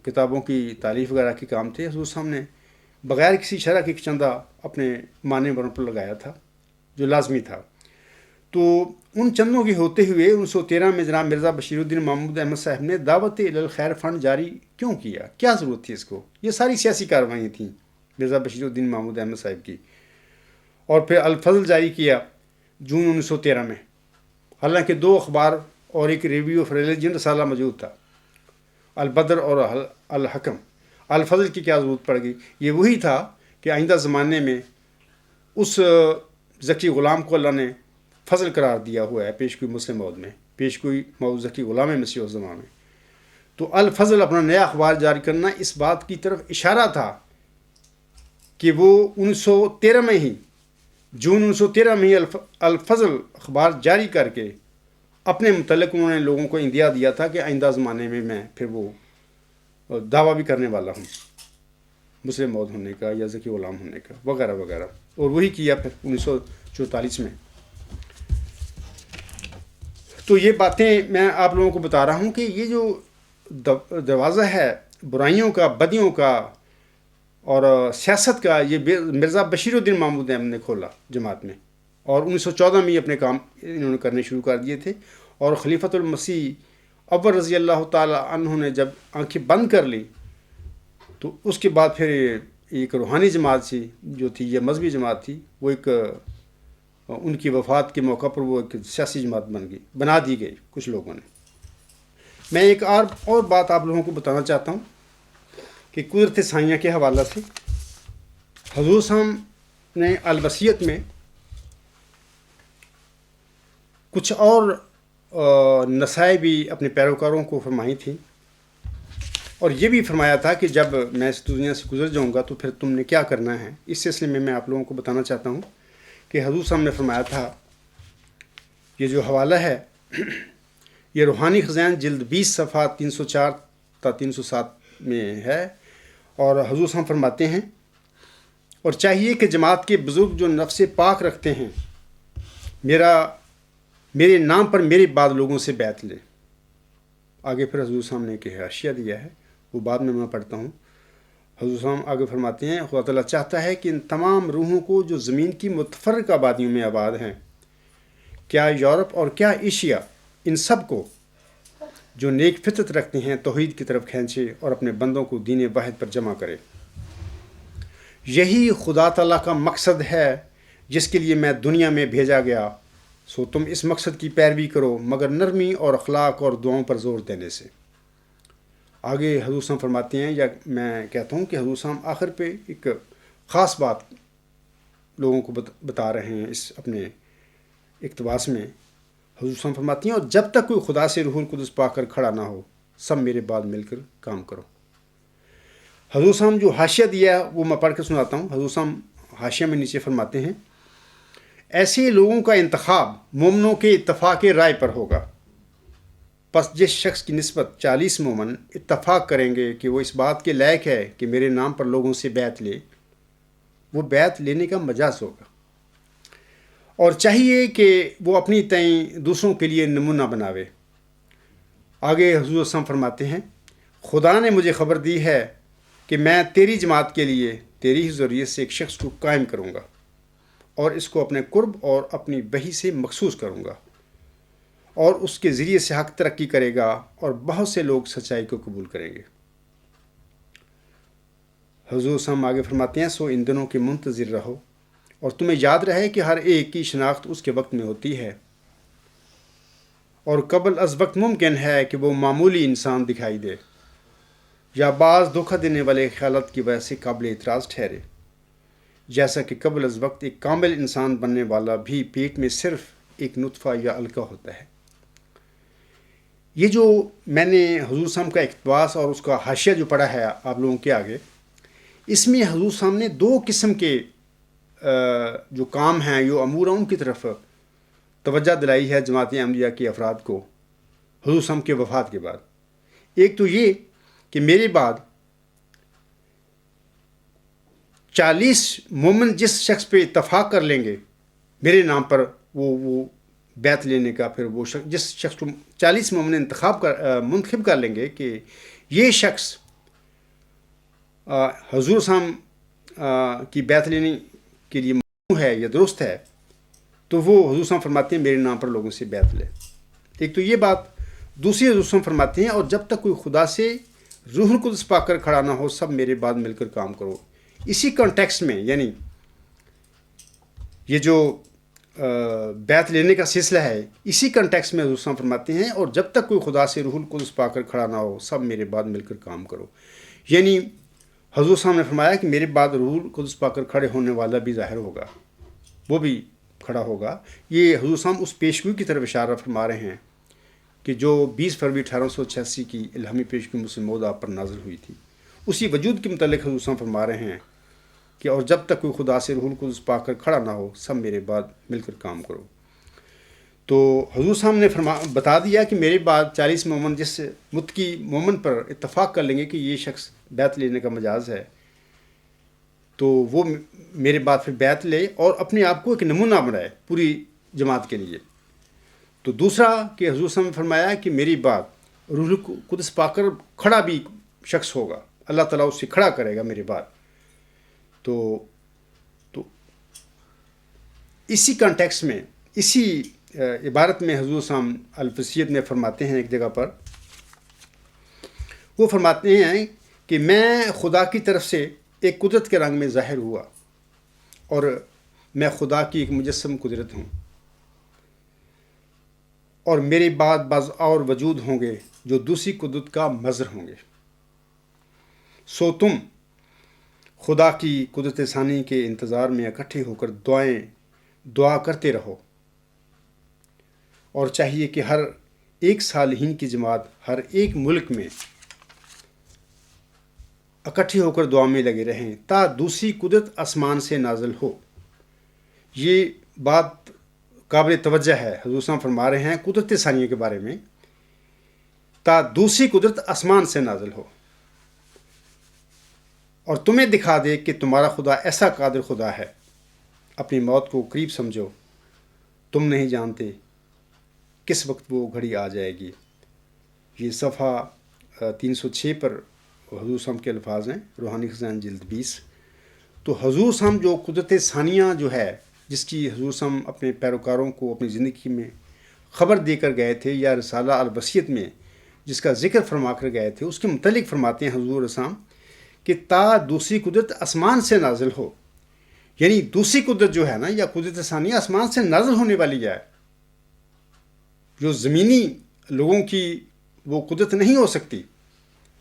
کتابوں کی تالیف وغیرہ کے کام تھے، حضور صاحب نے بغیر کسی شرح کے ایک چندہ اپنے معنی بروں پر لگایا تھا جو لازمی تھا. تو ان چندوں کے ہوتے ہوئے 1913 میں جناب مرزا بشیر الدین محمود احمد صاحب نے دعوت الخیر فنڈ جاری کیوں کیا؟ کیا ضرورت تھی اس کو؟ یہ ساری سیاسی کارروائیں تھیں مرزا بشیر الدین محمود احمد صاحب کی. اور پھر الفضل جاری کیا جون 1913 میں. حالانکہ 2 اخبار اور ایک ریویو آف ریلیجن رسالہ موجود تھا، البدر اور الحکم. الفضل کی کیا ضرورت پڑ گئی؟ یہ وہی تھا کہ آئندہ زمانے میں اس ذکی غلام کو اللہ نے فضل قرار دیا ہوا ہے پیشگوئی مسلم موعود میں، پیشگوئی موعود ذکی غلام مسیح الزمان میں. تو الفضل اپنا نیا اخبار جاری کرنا اس بات کی طرف اشارہ تھا کہ وہ 1913 میں ہی، جون 1913 میں ہی الفضل اخبار جاری کر کے اپنے متعلق انہوں نے لوگوں کو اندیا دیا تھا کہ آئندہ زمانے میں پھر وہ دعویٰ بھی کرنے والا ہوں مسلم موعود ہونے کا یا ذکی غلام ہونے کا وغیرہ وغیرہ. اور وہی کیا پھر 1944 میں. تو یہ باتیں میں آپ لوگوں کو بتا رہا ہوں کہ یہ جو دروازہ ہے برائیوں کا، بدیوں کا اور سیاست کا، یہ مرزا بشیر الدین محمود احمد نے کھولا جماعت میں. اور 1914 میں اپنے کام انہوں نے کرنے شروع کر دیے تھے. اور خلیفۃ المسیح اول رضی اللہ تعالی عنہ نے جب آنکھیں بند کر لی تو اس کے بعد پھر ایک روحانی جماعت سی جو تھی، یہ مذہبی جماعت تھی، وہ ایک ان کی وفات کے موقع پر وہ ایک سیاسی جماعت بنا دی گئی کچھ لوگوں نے. میں ایک اور بات آپ لوگوں کو بتانا چاہتا ہوں کہ قدرت سائیہ کے حوالہ سے حضور صاحب نے الوصیت میں کچھ اور نصائح بھی اپنے پیروکاروں کو فرمائی تھیں، اور یہ بھی فرمایا تھا کہ جب میں اس دنیا سے گزر جاؤں گا تو پھر تم نے کیا کرنا ہے. اس سلسلے میں آپ لوگوں کو بتانا چاہتا ہوں کہ حضور صاحب نے فرمایا تھا، یہ جو حوالہ ہے یہ روحانی خزائن جلد 20 صفحہ 304 تا 307 میں ہے. اور حضور صاحب فرماتے ہیں، اور چاہیے کہ جماعت کے بزرگ جو نفس پاک رکھتے ہیں میرے نام پر میرے بعد لوگوں سے بیعت لیں. آگے پھر حضور صاحب نے ایک حاشیہ دیا ہے، وہ بعد میں پڑھتا ہوں. حضور صاحب آگے فرماتے ہیں، خدا تعالیٰ چاہتا ہے کہ ان تمام روحوں کو جو زمین کی متفرقہ آبادیوں میں آباد ہیں، کیا یورپ اور کیا ایشیا، ان سب کو جو نیک فطرت رکھتے ہیں توحید کی طرف کھینچے اور اپنے بندوں کو دین واحد پر جمع کرے. یہی خدا تعالیٰ کا مقصد ہے جس کے لیے میں دنیا میں بھیجا گیا. سو تم اس مقصد کی پیروی کرو مگر نرمی اور اخلاق اور دعاؤں پر زور دینے سے. آگے حضور صاحب فرماتے ہیں، یا میں کہتا ہوں کہ حضور صاحب آخر پہ ایک خاص بات لوگوں کو بتا رہے ہیں اس اپنے اقتباس میں. حضور صاحب فرماتی ہیں، اور جب تک کوئی خدا سے روح القدس پا کر کھڑا نہ ہو سب میرے بعد مل کر کام کرو. حضور صاحب جو حاشیہ دیا ہے وہ میں پڑھ کر سناتا ہوں. حضور صاحب حاشیہ میں نیچے فرماتے ہیں، ایسے لوگوں کا انتخاب مومنوں کے اتفاق رائے پر ہوگا. پس جس شخص کی نسبت 40 مومن اتفاق کریں گے کہ وہ اس بات کے لائق ہے کہ میرے نام پر لوگوں سے بیعت لے وہ بیعت لینے کا مجاز ہوگا، اور چاہیے کہ وہ اپنی تئیں دوسروں کے لیے نمونہ بناوے۔ آگے حضور وسلم فرماتے ہیں، خدا نے مجھے خبر دی ہے کہ میں تیری جماعت کے لیے تیری ہی ذریعے سے ایک شخص کو قائم کروں گا اور اس کو اپنے قرب اور اپنی وحی سے مخصوص کروں گا، اور اس کے ذریعے سے حق ترقی کرے گا اور بہت سے لوگ سچائی کو قبول کریں گے۔ حضور ہم آگے فرماتے ہیں، سو ان دنوں کے منتظر رہو اور تمہیں یاد رہے کہ ہر ایک کی شناخت اس کے وقت میں ہوتی ہے، اور قبل از وقت ممکن ہے کہ وہ معمولی انسان دکھائی دے یا بعض دھوکہ دینے والے خیالات کی وجہ سے قابل اعتراض ٹھہرے، جیسا کہ قبل از وقت ایک کامل انسان بننے والا بھی پیٹ میں صرف ایک نطفہ یا علقہ ہوتا ہے۔ یہ جو میں نے حضور صاحب کا اقتباس اور اس کا حاشیہ جو پڑھا ہے آپ لوگوں کے آگے، اس میں حضور صاحب نے دو قسم کے جو کام ہیں، جو امور ہیں، ان کی طرف توجہ دلائی ہے جماعت احمدیہ کے افراد کو حضور صاحب کے وفات کے بعد۔ ایک تو یہ کہ میرے بعد 40 مومن جس شخص پہ اتفاق کر لیں گے میرے نام پر وہ بیعت لینے کا، پھر وہ شخص جس شخص کو 40 مومن منتخب کر لیں گے کہ یہ شخص حضور صاحب کی بیعت لینے کے لیے ممنوع ہے یا درست ہے، تو وہ حضور صاحب فرماتے ہیں میرے نام پر لوگوں سے بیعت لے۔ ایک تو یہ بات۔ دوسری حضور صاحب فرماتے ہیں، اور جب تک کوئی خدا سے روح القدس پا کر کھڑا نہ ہو، سب میرے بعد مل کر کام کرو۔ اسی کانٹیکسٹ میں، یعنی یہ جو بیعت لینے کا سلسلہ ہے، اسی کانٹیکسٹ میں حضور صاحب فرماتے ہیں، اور جب تک کوئی خدا سے روح القدس پا کر کھڑا نہ ہو، سب میرے بعد مل کر کام کرو۔ یعنی حضور صاحب نے فرمایا کہ میرے بعد روح القدس پا کر کھڑے ہونے والا بھی ظاہر ہوگا، وہ بھی کھڑا ہوگا۔ یہ حضور صاحب اس پیشگوئی کی طرف اشارہ فرما رہے ہیں کہ جو 20 فروری 1886 کی الہامی پیشگوئی مسلم موعود آپ پر نازل ہوئی تھی، اسی وجود کے متعلق حضور صاحب فرما رہے ہیں کہ اور جب تک کوئی خدا سے روح القدس پا کر کھڑا نہ ہو، سب میرے بعد مل کر کام کرو۔ تو حضور صاحب نے بتا دیا کہ میرے بعد 40 مومن جس متقی مومن پر اتفاق کر لیں گے کہ یہ شخص بیعت لینے کا مجاز ہے، تو وہ میرے بعد پھر بیعت لے اور اپنے آپ کو ایک نمونہ بنائے پوری جماعت کے لیے۔ تو دوسرا کہ حضور صاحب نے فرمایا کہ میری بعد روح القدس پا کر کھڑا بھی شخص ہوگا، اللہ تعالیٰ اس سے کھڑا کرے گا میرے بعد۔ تو اسی کانٹیکس میں، اسی عبارت میں حضور صاحب الفصیت میں فرماتے ہیں ایک جگہ پر، وہ فرماتے ہیں کہ میں خدا کی طرف سے ایک قدرت کے رنگ میں ظاہر ہوا، اور میں خدا کی ایک مجسم قدرت ہوں، اور میرے بعد بعض اور وجود ہوں گے جو دوسری قدرت کا مظہر ہوں گے۔ سو تم خدا کی قدرت ثانی کے انتظار میں اکٹھے ہو کر دعا کرتے رہو، اور چاہیے کہ ہر ایک صالحین کی جماعت ہر ایک ملک میں اکٹھے ہو کر دعا میں لگے رہیں تا دوسری قدرت آسمان سے نازل ہو۔ یہ بات قابل توجہ ہے، حضور صاحب فرما رہے ہیں قدرت ثانیہ کے بارے میں، تا دوسری قدرت آسمان سے نازل ہو اور تمہیں دکھا دے کہ تمہارا خدا ایسا قادر خدا ہے۔ اپنی موت کو قریب سمجھو، تم نہیں جانتے کس وقت وہ گھڑی آ جائے گی۔ یہ صفحہ 306 پر حضور صاحب کے الفاظ ہیں، روحانی خزائن جلد 20۔ تو حضور صاحب جو قدرت ثانیہ جو ہے، جس کی حضور صاحب اپنے پیروکاروں کو اپنی زندگی میں خبر دے کر گئے تھے، یا رسالہ الوصیت میں جس کا ذکر فرما کر گئے تھے، اس کے متعلق فرماتے ہیں حضور صاحب کہ تا دوسری قدرت آسمان سے نازل ہو۔ یعنی دوسری قدرت جو ہے نا، یا قدرت ثانیہ آسمان سے نازل ہونے والی ہے، جو زمینی لوگوں کی وہ قدرت نہیں ہو سکتی،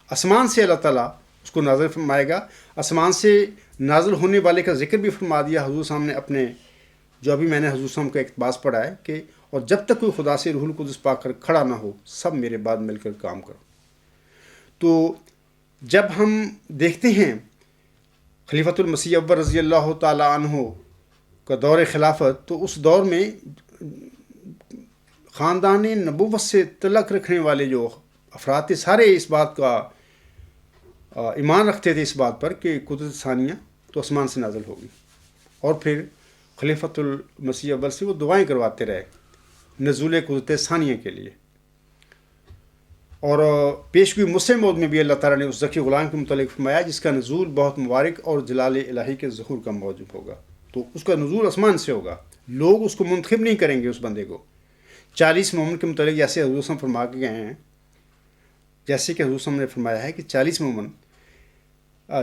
آسمان سے اللہ تعالیٰ اس کو نازل فرمائے گا۔ آسمان سے نازل ہونے والے کا ذکر بھی فرما دیا حضور صاحب نے اپنے، جو ابھی میں نے حضور صاحب کا اقتباس پڑھا ہے کہ اور جب تک کوئی خدا سے روح القدس پا کر کھڑا نہ ہو، سب میرے بعد مل کر کام کرو۔ تو جب ہم دیکھتے ہیں خلیفۃ المسیح اول رضی اللہ تعالیٰ عنہ کا دور خلافت، تو اس دور میں خاندان نبوت سے تعلق رکھنے والے جو افراد تھے، سارے اس بات کا ایمان رکھتے تھے اس بات پر کہ قدرت ثانیہ تو آسمان سے نازل ہوگی۔ اور پھر خلیفۃ المسیح اول سے وہ دعائیں کرواتے رہے نزول قدرت ثانیہ کے لیے. اور پیشگوئی مسلم موعود میں بھی اللہ تعالیٰ نے اس ذکی غلام کے متعلق فرمایا جس کا نزول بہت مبارک اور جلال الہی کے ظہور کا موجب ہوگا. تو اس کا نزول آسمان سے ہوگا، لوگ اس کو منتخب نہیں کریں گے اس بندے کو. 40 مومن کے متعلق جیسے حضور صلی اللہ علیہ وسلم فرما کے گئے ہیں، جیسے کہ حضور صلی اللہ علیہ وسلم نے فرمایا ہے کہ 40 مومن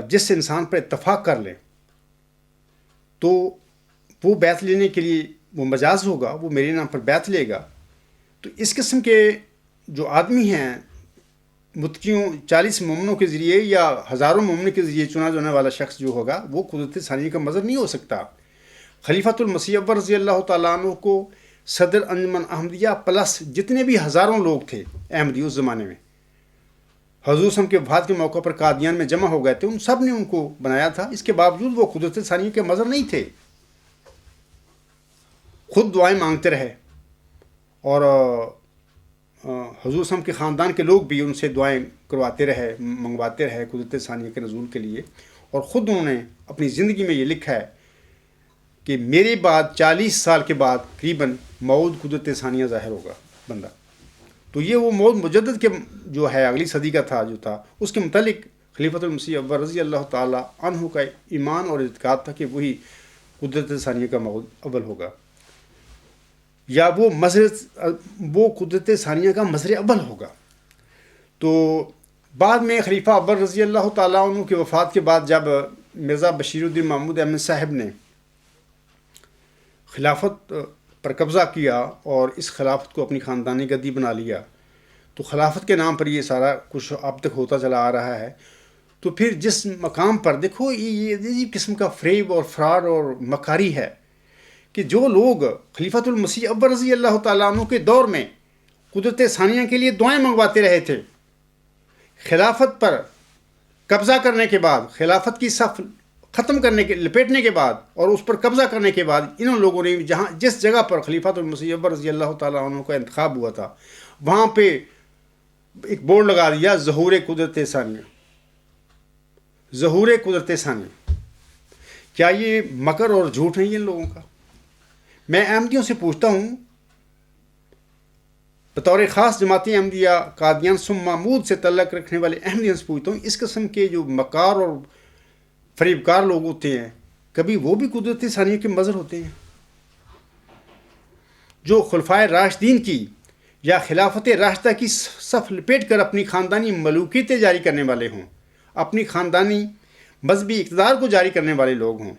جس انسان پر اتفاق کر لیں تو وہ بیعت لینے کے لیے وہ مجاز ہوگا، وہ میرے نام پر بیعت لے گا. تو اس قسم کے جو آدمی ہیں متقیوں 40 مومنوں کے ذریعے یا ہزاروں مومنوں کے ذریعے چنا جانے والا شخص جو ہوگا وہ قدرت ثانیہ کا مظہر نہیں ہو سکتا. خلیفۃ المسیح اول رضی اللہ تعالیٰ عنہ کو صدر انجمن احمدیہ پلس جتنے بھی ہزاروں لوگ تھے احمدی اس زمانے میں حضور صلی اللہ علیہ وسلم کے وفات کے موقع پر قادیان میں جمع ہو گئے تھے، ان سب نے ان کو بنایا تھا. اس کے باوجود وہ قدرت ثانیہ کے مظہر نہیں تھے، خود دعائیں مانگتے رہے. اور حضور صلی اللہ علیہ وسلم کے خاندان کے لوگ بھی ان سے دعائیں کرواتے رہے، منگواتے رہے قدرت ثانیہ کے نزول کے لیے. اور خود انہوں نے اپنی زندگی میں یہ لکھا ہے کہ میرے بعد 40 سال کے بعد قریباً موعود قدرت ثانیہ ظاہر ہوگا بندہ. تو یہ وہ موعود مجدد کے جو ہے اگلی صدی کا تھا جو تھا، اس کے متعلق خلیفۃ المسیح اول رضی اللہ تعالیٰ عنہ کا ایمان اور اعتقاد تھا کہ وہی قدرت ثانیہ کا موعود اول ہوگا، یا وہ قدرت ثانیہ کا مظہر اول ہوگا. تو بعد میں خلیفہ اول رضی اللہ تعالیٰ عنہ کی وفات کے بعد جب مرزا بشیر الدین محمود احمد صاحب نے خلافت پر قبضہ کیا اور اس خلافت کو اپنی خاندانی گدی بنا لیا، تو خلافت کے نام پر یہ سارا کچھ اب تک ہوتا چلا آ رہا ہے. تو پھر جس مقام پر دیکھو یہ قسم کا فریب اور فراڈ اور مکاری ہے کہ جو لوگ خلیفۃ المسیح اول رضی اللہ تعالیٰ عنہ کے دور میں قدرت ثانیہ کے لیے دعائیں منگواتے رہے تھے، خلافت پر قبضہ کرنے کے بعد، خلافت کی صف ختم کرنے کے لپیٹنے کے بعد اور اس پر قبضہ کرنے کے بعد، انہوں لوگوں نے جس جگہ پر خلیفۃ المسیح اول رضی اللہ تعالیٰ عنہ کا انتخاب ہوا تھا وہاں پہ ایک بورڈ لگا دیا، ظہور قدرت ثانیہ، ظہور قدرت ثانیہ. کیا یہ مکر اور جھوٹ نہیں ہے ان لوگوں کا؟ میں احمدیوں سے پوچھتا ہوں، بطور خاص جماعتی احمدیہ قادیان ثم محمود سے تعلق رکھنے والے احمدیوں سے پوچھتا ہوں، اس قسم کے جو مکار اور فریبکار لوگ ہوتے ہیں کبھی وہ بھی قدرت ثانیہ کے مظہر ہوتے ہیں؟ جو خلفائے راشدین کی یا خلافت راشدہ کی صف لپیٹ کر اپنی خاندانی ملوکیتیں جاری کرنے والے ہوں، اپنی خاندانی مذہبی اقتدار کو جاری کرنے والے لوگ ہوں،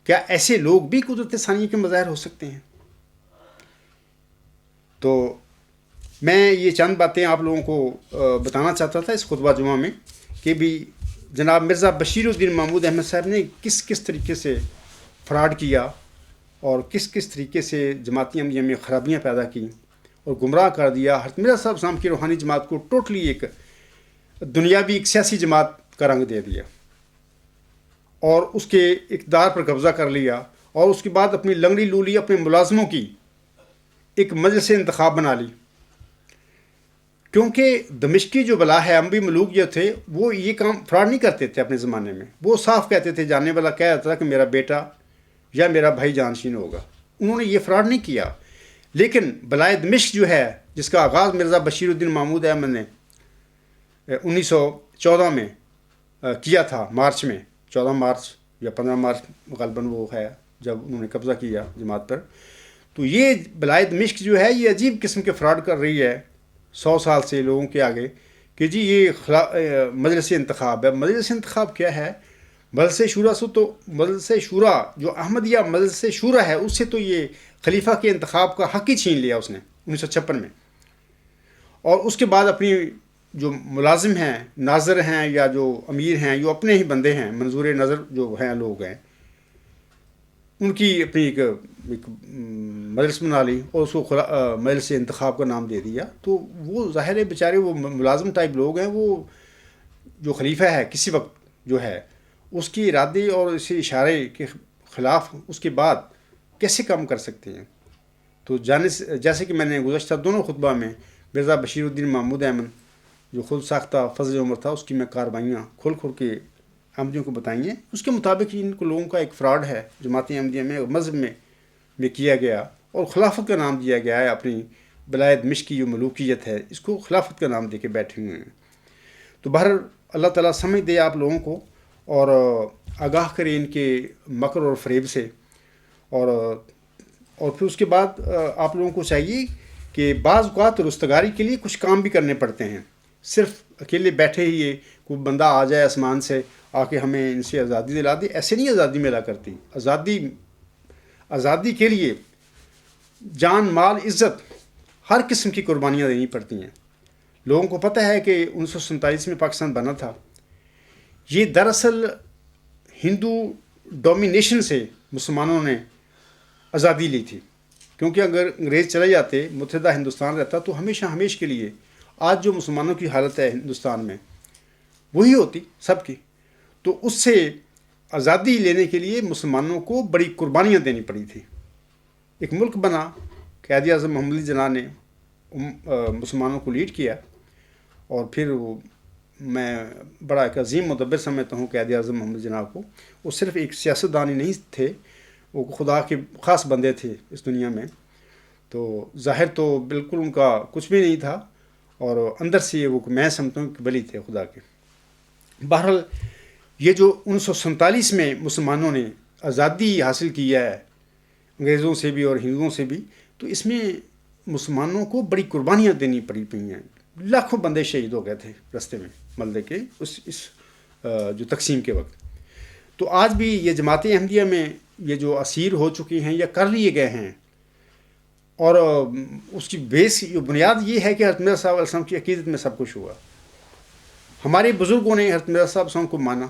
کیا ایسے لوگ بھی قدرت ثانیہ کے مظاہر ہو سکتے ہیں؟ تو میں یہ چند باتیں آپ لوگوں کو بتانا چاہتا تھا اس خطبہ جمعہ میں کہ بھی جناب مرزا بشیر الدین محمود احمد صاحب نے کس طریقے سے فراڈ کیا اور کس طریقے سے جماعتی احمدیہ میں خرابیاں پیدا کی اور گمراہ کر دیا. حضرت مرزا صاحب اسلام کی روحانی جماعت کو ٹوٹلی ایک دنیاوی ایک سیاسی جماعت کا رنگ دے دیا اور اس کے اقتدار پر قبضہ کر لیا، اور اس کے بعد اپنی لنگڑی لولی اپنے ملازموں کی ایک مجلس انتخاب بنا لی. کیونکہ دمشقی جو بلا ہے، اموی ملوک جو تھے وہ یہ کام فراڈ نہیں کرتے تھے اپنے زمانے میں. وہ صاف کہتے تھے، جاننے والا کہہ رہا تھا کہ میرا بیٹا یا میرا بھائی جانشین ہوگا. انہوں نے یہ فراڈ نہیں کیا. لیکن بلائے دمشق جو ہے جس کا آغاز مرزا بشیر الدین محمود احمد نے 1914 میں کیا تھا، مارچ میں 14 مارچ یا 15 مارچ غالباً وہ ہے جب انہوں نے قبضہ کیا جماعت پر. تو یہ بلائے دمشق جو ہے یہ عجیب قسم کے فراڈ کر رہی ہے 100 سال سے لوگوں کے آگے کہ جی یہ مجلس انتخاب ہے. مجلس انتخاب کیا ہے؟ مجلس شورا سے تو مجلس شورا جو احمدیہ مجلس شورا ہے اس سے تو یہ خلیفہ کے انتخاب کا حق ہی چھین لیا اس نے 1956 میں. اور اس کے بعد اپنی جو ملازم ہیں، ناظر ہیں یا جو امیر ہیں، جو اپنے ہی بندے ہیں، منظور نظر جو ہیں لوگ ہیں، ان کی اپنی ایک مجلس بنا لی اور اس کو مجلس انتخاب کا نام دے دیا. تو وہ ظاہر بیچارے وہ ملازم ٹائپ لوگ ہیں، وہ جو خلیفہ ہے کسی وقت جو ہے اس کی ارادے اور اسی اشارے کے خلاف اس کے بعد کیسے کام کر سکتے ہیں؟ تو جیسے کہ میں نے گزشتہ دونوں خطبہ میں مرزا بشیر الدین محمود احمد جو خود ساختہ فضل عمر تھا اس کی میں کاروائیاں کھول کے احمدیوں کو بتائیں گے، اس کے مطابق ان کو لوگوں کا ایک فراڈ ہے جماعت احمدیہ میں، مذہب میں کیا گیا، اور خلافت کا نام دیا گیا ہے. اپنی ولایت مشق کی جو ملوکیت ہے اس کو خلافت کا نام دے کے بیٹھے ہوئے ہیں. تو بہر اللہ تعالیٰ سمجھ دے آپ لوگوں کو، اور آگاہ کرے ان کے مکر اور فریب سے. اور پھر اس کے بعد آپ لوگوں کو چاہیے کہ بعض اوقات رستگاری کے لیے کچھ کام بھی کرنے پڑتے ہیں. صرف اکیلے بیٹھے ہی یہ کوئی بندہ آ جائے آسمان سے آ کے ہمیں ان سے آزادی دلا دی، ایسے نہیں آزادی ملا کرتی. آزادی کے لیے جان مال عزت ہر قسم کی قربانیاں دینی پڑتی ہیں. لوگوں کو پتہ ہے کہ 1947 میں پاکستان بنا تھا، یہ دراصل ہندو ڈومینیشن سے مسلمانوں نے آزادی لی تھی. کیونکہ اگر انگریز چلے جاتے، متحدہ ہندوستان رہتا، تو ہمیشہ کے لیے آج جو مسلمانوں کی حالت ہے ہندوستان میں وہی ہوتی سب کی. تو اس سے آزادی لینے کے لیے مسلمانوں کو بڑی قربانیاں دینی پڑی تھی. ایک ملک بنا، قائد اعظم محمد علی جناح نے مسلمانوں کو لیڈ کیا، اور پھر میں بڑا ایک عظیم مدبر سمجھتا ہوں قائد اعظم محمد جناح کو. وہ صرف ایک سیاستدان ہی نہیں تھے، وہ خدا کے خاص بندے تھے اس دنیا میں. تو ظاہر تو بالکل ان کا کچھ بھی نہیں تھا، اور اندر سے وہ میں سمجھتا ہوں کہ ولی تھے خدا کے. بہرحال یہ جو 1947 میں مسلمانوں نے آزادی حاصل کی ہے انگریزوں سے بھی اور ہندوؤں سے بھی، تو اس میں مسلمانوں کو بڑی قربانیاں دینی پڑی ہیں. لاکھوں بندے شہید ہو گئے تھے راستے میں ملدے کے اس جو تقسیم کے وقت. تو آج بھی یہ جماعت احمدیہ میں یہ جو اسیر ہو چکی ہیں یا کر لیے گئے ہیں، اور اس کی بنیاد یہ ہے کہ حضرت مرزا صاحب علیہ السلام کی عقیدت میں سب کچھ ہوا. ہمارے بزرگوں نے حضرت مرزا صاحب علیہ السلام کو مانا،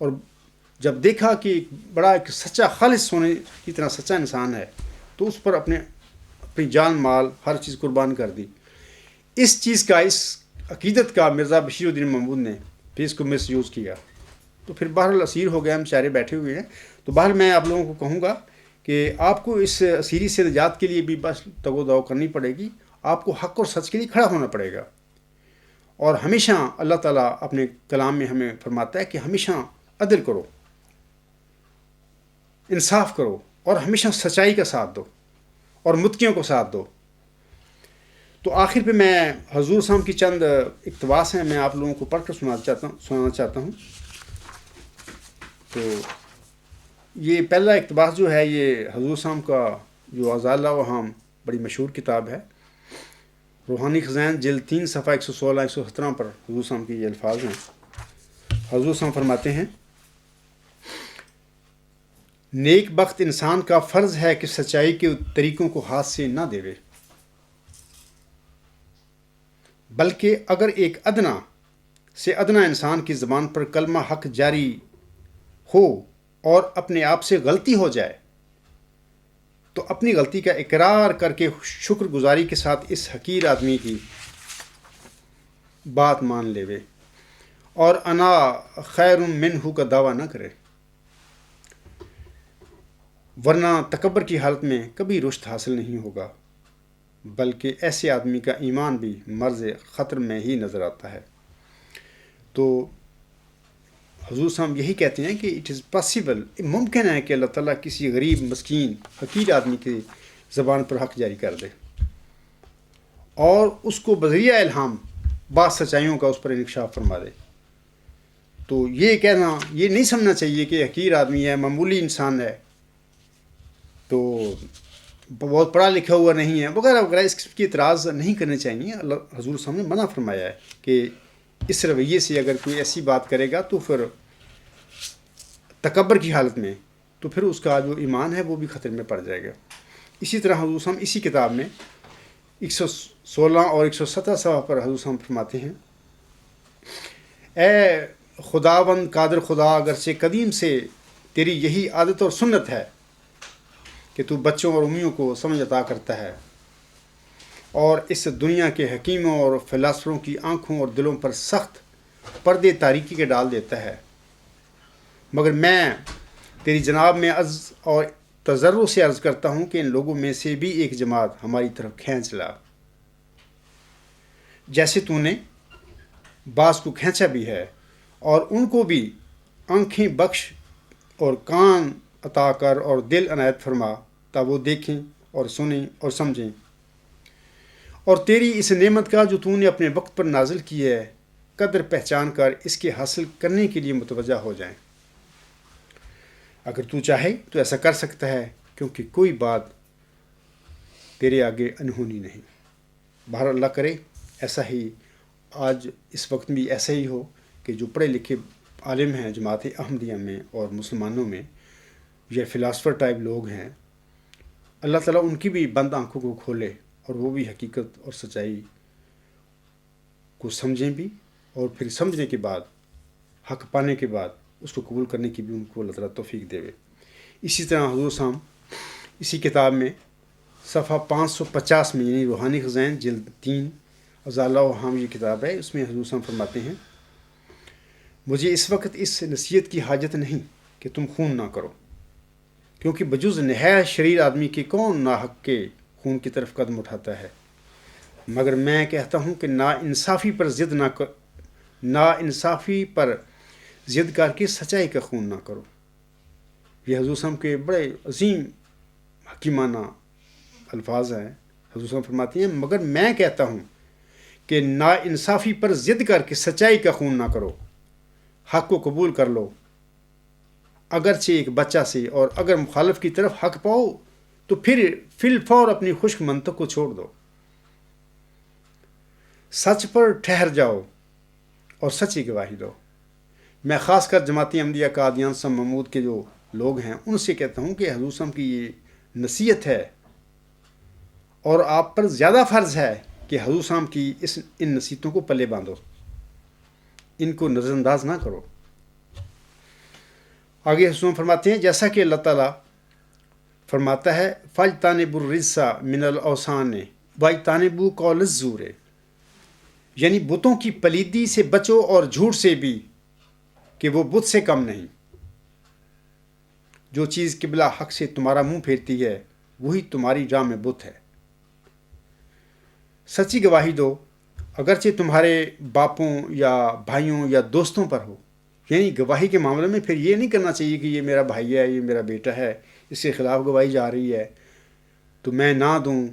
اور جب دیکھا کہ ایک سچا خالص ہونے کی طرح سچا انسان ہے، تو اس پر اپنی جان مال ہر چیز قربان کر دی. اس چیز کا، اس عقیدت کا مرزا بشیر الدین محمود نے پھر اس کو مس یوز کیا. تو پھر بہرحال اسیر ہو گئے، ہم چارے بیٹھے ہوئے ہیں. تو بہرحال میں آپ لوگوں کو کہوں گا کہ آپ کو اس اسیری سے نجات کے لیے بھی بس تگ و دو کرنی پڑے گی. آپ کو حق اور سچ کے لیے کھڑا ہونا پڑے گا. اور ہمیشہ اللہ تعالیٰ اپنے کلام میں ہمیں فرماتا ہے کہ ہمیشہ عدل کرو، انصاف کرو، اور ہمیشہ سچائی کا ساتھ دو، اور متقیوں کو ساتھ دو. تو آخر پہ میں حضور صاحب کی چند اقتباس ہیں، میں آپ لوگوں کو پڑھ کر سنانا چاہتا ہوں. تو یہ پہلا اقتباس جو ہے یہ حضور صاحب کا جو اعزال وہام بڑی مشہور کتاب ہے، روحانی خزائن جلد 3 صفحہ 116-117 پر حضور صاحب کے یہ الفاظ ہیں. حضور صاحب فرماتے ہیں، نیک بخت انسان کا فرض ہے کہ سچائی کے طریقوں کو ہاتھ سے نہ دیوے، بلکہ اگر ایک ادنا سے ادنا انسان کی زبان پر کلمہ حق جاری ہو اور اپنے آپ سے غلطی ہو جائے تو اپنی غلطی کا اقرار کر کے شکر گزاری کے ساتھ اس حقیر آدمی کی بات مان لیوے اور انا خیر منہ کا دعویٰ نہ کرے، ورنہ تکبر کی حالت میں کبھی رشد حاصل نہیں ہوگا، بلکہ ایسے آدمی کا ایمان بھی مرز خطر میں ہی نظر آتا ہے. تو حضور صاحب یہی کہتے ہیں کہ اٹ از پاسبل، ممکن ہے کہ اللہ تعالیٰ کسی غریب مسکین حقیر آدمی کی زبان پر حق جاری کر دے اور اس کو بذریعہ الہام بعض سچائیوں کا اس پر انکشاف فرما دے. تو یہ کہنا، یہ نہیں سمجھنا چاہیے کہ حقیر آدمی ہے، معمولی انسان ہے، تو بہت پڑھا لکھا ہوا نہیں ہے وغیرہ وغیرہ، اس کی اعتراض نہیں کرنے چاہیے. اللہ حضور صاحب نے منع فرمایا ہے کہ اس رویے سے اگر کوئی ایسی بات کرے گا تو پھر تکبر کی حالت میں، تو پھر اس کا جو ایمان ہے وہ بھی خطرے میں پڑ جائے گا. اسی طرح حضور صاحب اسی کتاب میں 116 اور 117 صفحہ پر حضور صاحب فرماتے ہیں، اے خداوند قادر خدا، اگرچہ قدیم سے تیری یہی عادت اور سنت ہے کہ تو بچوں اور امیوں کو سمجھ عطا کرتا ہے اور اس دنیا کے حکیموں اور فلاسفروں کی آنکھوں اور دلوں پر سخت پردے تاریکی کے ڈال دیتا ہے، مگر میں تیری جناب میں عرض اور تضرع سے عرض کرتا ہوں کہ ان لوگوں میں سے بھی ایک جماعت ہماری طرف کھینچ لا، جیسے تو نے بعض کو کھینچا بھی ہے، اور ان کو بھی آنکھیں بخش اور کان عطا کر اور دل عنایت فرما تب وہ دیکھیں اور سنیں اور سمجھیں، اور تیری اس نعمت کا جو تو نے اپنے وقت پر نازل کی ہے قدر پہچان کر اس کے حاصل کرنے کے لیے متوجہ ہو جائیں۔ اگر تو چاہے تو ایسا کر سکتا ہے، کیونکہ کوئی بات تیرے آگے انہونی نہیں۔ بہر اللہ کرے ایسا ہی آج اس وقت بھی ایسا ہی ہو کہ جو پڑھے لکھے عالم ہیں جماعت احمدیہ میں اور مسلمانوں میں، یہ فلاسفر ٹائپ لوگ ہیں، اللہ تعالیٰ ان کی بھی بند آنکھوں کو کھولے اور وہ بھی حقیقت اور سچائی کو سمجھیں بھی، اور پھر سمجھنے کے بعد حق پانے کے بعد اس کو قبول کرنے کی بھی ان کو اللہ تعالیٰ توفیق دے۔ اسی طرح حضور صاحب اسی کتاب میں صفحہ 550 میں، یعنی روحانی خزائن جلد 3 ازالہ و حام یہ کتاب ہے، اس میں حضور صاحب فرماتے ہیں، مجھے اس وقت اس نصیحت کی حاجت نہیں کہ تم خون نہ کرو، کیونکہ بجز نہایت شریر آدمی کے کون ناحق کے خون کی طرف قدم اٹھاتا ہے، مگر میں کہتا ہوں کہ ناانصافی پر ضد کر کے سچائی کا خون نہ کرو۔ یہ حضور صاحب کے بڑے عظیم حکیمانہ الفاظ ہیں۔ حضور صاحب فرماتی ہیں، مگر میں کہتا ہوں کہ ناانصافی پر ضد کر کے سچائی کا خون نہ کرو، حق کو قبول کر لو اگرچہ ایک بچہ سے، اور اگر مخالف کی طرف حق پاؤ تو پھر فی الفور اپنی خشک منطق کو چھوڑ دو، سچ پر ٹھہر جاؤ اور سچی گواہی دو۔ میں خاص کر جماعت احمدیہ قادیان سم محمود کے جو لوگ ہیں ان سے کہتا ہوں کہ حضور صاحب کی یہ نصیحت ہے، اور آپ پر زیادہ فرض ہے کہ حضور صاحب کی ان نصیحتوں کو پلے باندھو، ان کو نظر انداز نہ کرو۔ آگے حضور فرماتے ہیں، جیسا کہ اللہ تعالیٰ فرماتا ہے، فَاجْتَنِبُوا الرِّجْسَ مِنَ الْأَوْثَانِ وَاجْتَنِبُوا قَوْلَ الزُّورِ، یعنی بتوں کی پلیدی سے بچو اور جھوٹ سے بھی، کہ وہ بت سے کم نہیں۔ جو چیز قبلہ حق سے تمہارا منہ پھیرتی ہے وہی تمہاری راہ میں بت ہے۔ سچی گواہی دو اگرچہ تمہارے باپوں یا بھائیوں یا دوستوں پر ہو، یعنی گواہی کے معاملے میں پھر یہ نہیں کرنا چاہیے کہ یہ میرا بھائی ہے، یہ میرا بیٹا ہے، اس کے خلاف گواہی جا رہی ہے تو میں نہ دوں،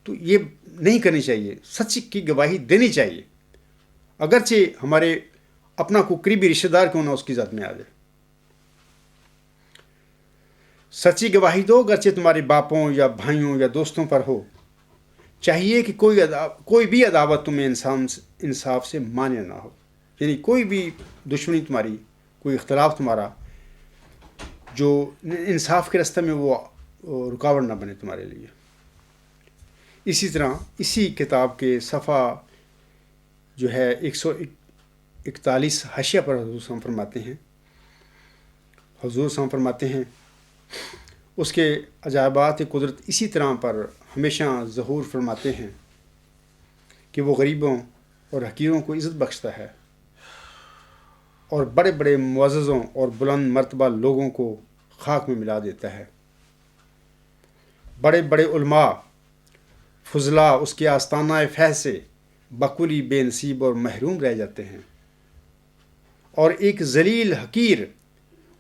تو یہ نہیں کرنی چاہیے۔ سچ کی گواہی دینی چاہیے، اگرچہ ہمارے اپنا کوئی قریبی رشتہ دار کیوں نہ اس کی ذات میں آ جائے۔ سچی گواہی دو اگرچہ تمہارے باپوں یا بھائیوں یا دوستوں پر ہو۔ چاہیے کہ کوئی بھی عداوت تمہیں انصاف سے مانع نہ ہو، یعنی کوئی بھی دشمنی تمہاری، کوئی اختلاف تمہارا جو انصاف کے راستے میں وہ رکاوٹ نہ بنے تمہارے لیے۔ اسی طرح اسی کتاب کے صفحہ جو ہے 141 حاشیہ پر حضور صاحب فرماتے ہیں، اس کے عجائبات قدرت اسی طرح پر ہمیشہ ظہور فرماتے ہیں کہ وہ غریبوں اور حقیروں کو عزت بخشتا ہے، اور بڑے بڑے معززوں اور بلند مرتبہ لوگوں کو خاک میں ملا دیتا ہے۔ بڑے بڑے علماء فضلاء اس کے آستانہ فیض سے بکلی بے نصیب اور محروم رہ جاتے ہیں، اور ایک ذلیل حقیر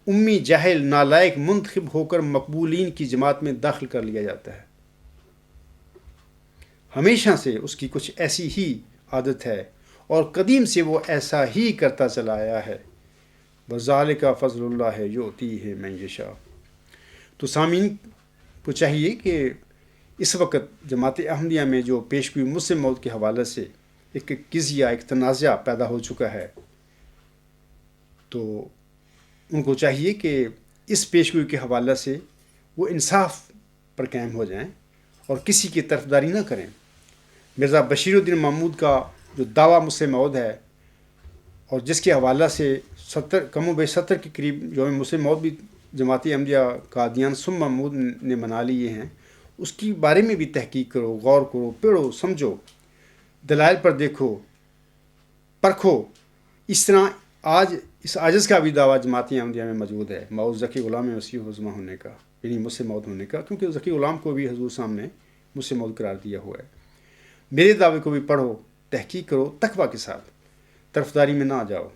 امی جاہل نالائق منتخب ہو کر مقبولین کی جماعت میں داخل کر لیا جاتا ہے۔ ہمیشہ سے اس کی کچھ ایسی ہی عادت ہے اور قدیم سے وہ ایسا ہی کرتا چلا آیا ہے۔ وَذَلِكَ فَضْلُ اللَّهِ يُؤْتِيهِ مَن يَشَاءُ۔ تو سامعین کو چاہیے کہ اس وقت جماعت احمدیہ میں جو پیشگوئی مسلم موت کے حوالے سے ایک قضیہ، ایک تنازع پیدا ہو چکا ہے، تو ان کو چاہیے کہ اس پیشگوئی کے حوالے سے وہ انصاف پر قائم ہو جائیں اور کسی کی طرفداری نہ کریں۔ مرزا بشیر الدین محمود کا جو دعویٰ مسلم موت ہے، اور جس کے حوالہ سے 70 کے قریب یوم مسلم موت بھی جماعت احمدیہ قادیان سم محمود نے منا لیے ہیں، اس کی بارے میں بھی تحقیق کرو، غور کرو، پڑھو، سمجھو، دلائل پر دیکھو، پرکھو۔ اس طرح آج اس عاجز کا بھی دعویٰ جماعت احمدیہ میں موجود ہے، مئو ذکی غلام مسیح عظمیٰ ہونے کا، یعنی مسلم موت ہونے کا، کیونکہ ذکی غلام کو بھی حضور صاحب نے مسلم موت قرار دیا ہوا ہے۔ میرے دعوے کو بھی پڑھو، تحقیق کرو تقویٰ کے ساتھ، طرفداری میں نہ جاؤ،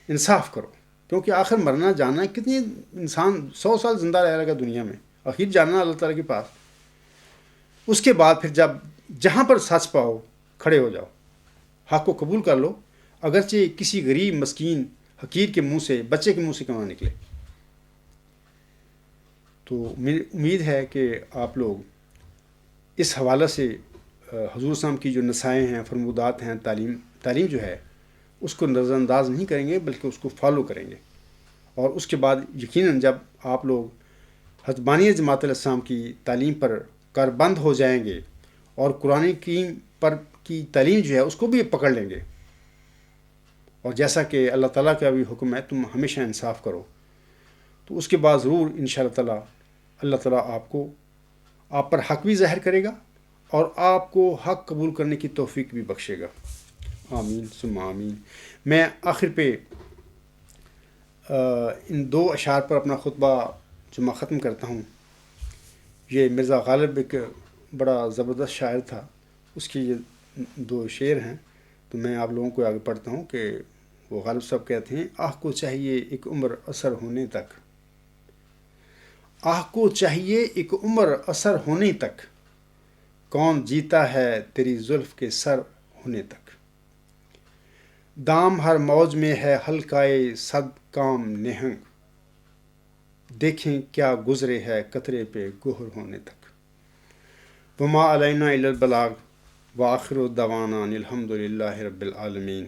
انصاف کرو۔ کیونکہ آخر مرنا جانا کتنی انسان 100 سال زندہ رہے گا دنیا میں، آخر جانا اللہ تعالیٰ کے پاس. اس کے بعد پھر جہاں پر سچ پاؤ کھڑے ہو جاؤ، حق کو قبول کر لو، اگرچہ کسی غریب مسکین حقیر کے منہ سے، بچے کے منہ سے کیوں نہ نکلے. تو میری امید ہے کہ آپ لوگ اس حوالے سے حضور صلی اللہ علیہ وسلم کی جو نصائح ہیں، فرمودات ہیں، تعلیم جو ہے اس کو نظر انداز نہیں کریں گے، بلکہ اس کو فالو کریں گے. اور اس کے بعد یقیناً جب آپ لوگ حضرت بانی جماعت علیہ السلام کی تعلیم پر کاربند ہو جائیں گے اور قرآن کریم پر کی تعلیم جو ہے اس کو بھی پکڑ لیں گے، اور جیسا کہ اللہ تعالیٰ کا بھی حکم ہے تم ہمیشہ انصاف کرو، تو اس کے بعد ضرور انشاءاللہ اللہ تعالیٰ آپ پر حق بھی ظاہر کرے گا اور آپ کو حق قبول کرنے کی توفیق بھی بخشے گا. آمین ثم آمین. میں آخر پہ ان 2 اشعار پر اپنا خطبہ جمعہ ختم کرتا ہوں. یہ مرزا غالب ایک بڑا زبردست شاعر تھا، اس کی یہ 2 شعر ہیں، تو میں آپ لوگوں کو آگے پڑھتا ہوں کہ وہ غالب صاحب کہتے ہیں: آہ کو چاہیے ایک عمر اثر ہونے تک، آہ کو چاہیے ایک عمر اثر ہونے تک، کون جیتا ہے تیری زلف کے سر ہونے تک. دام ہر موج میں ہے حلقائے صد کام نہنگ، دیکھیں کیا گزرے ہے قطرے پہ گہر ہونے تک. وما علینا الا البلاغ وآخر دعوانا ان الحمد للہ رب العالمین.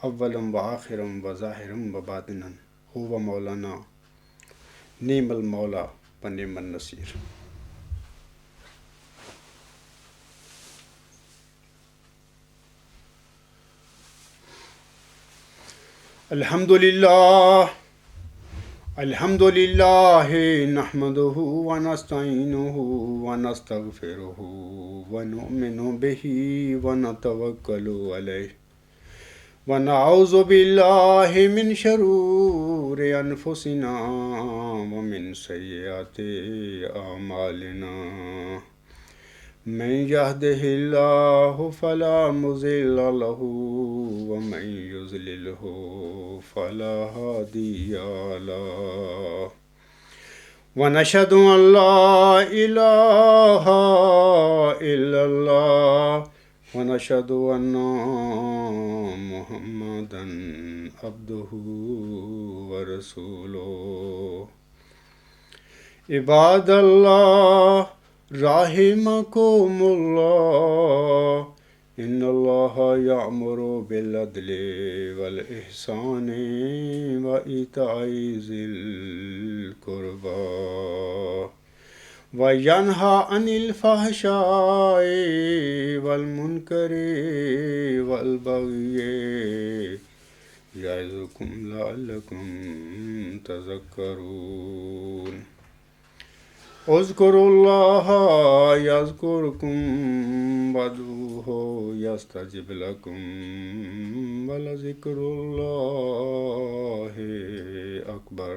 اولم وآخرم وظاہرم وباطنا هو مولانا نعم المولا ونعم النصیر. الحمد للہ نحمده ونستعینه ونستغفره ونؤمن به ونتوکل علیہ ونعوذ باللہ من شرور انفسنا ومن سیئات اعمالنا. من يهده الله فلا مضل له ومن يضلله فلا هادي له. ونشهد أن لا إله إلا الله ونشهد أن محمدا عبده ورسوله. عباد الله رحمكم الله ان الله يأمر بالعدل والإحسان وإيتاء ذي القربى وينهى عن الفحشاء والمنكر والبغي يعظكم لعلكم تذكرون. اذکروا اللہ یذکرکم وادعوہ یستجب لکم ولذکر اللہ اکبر.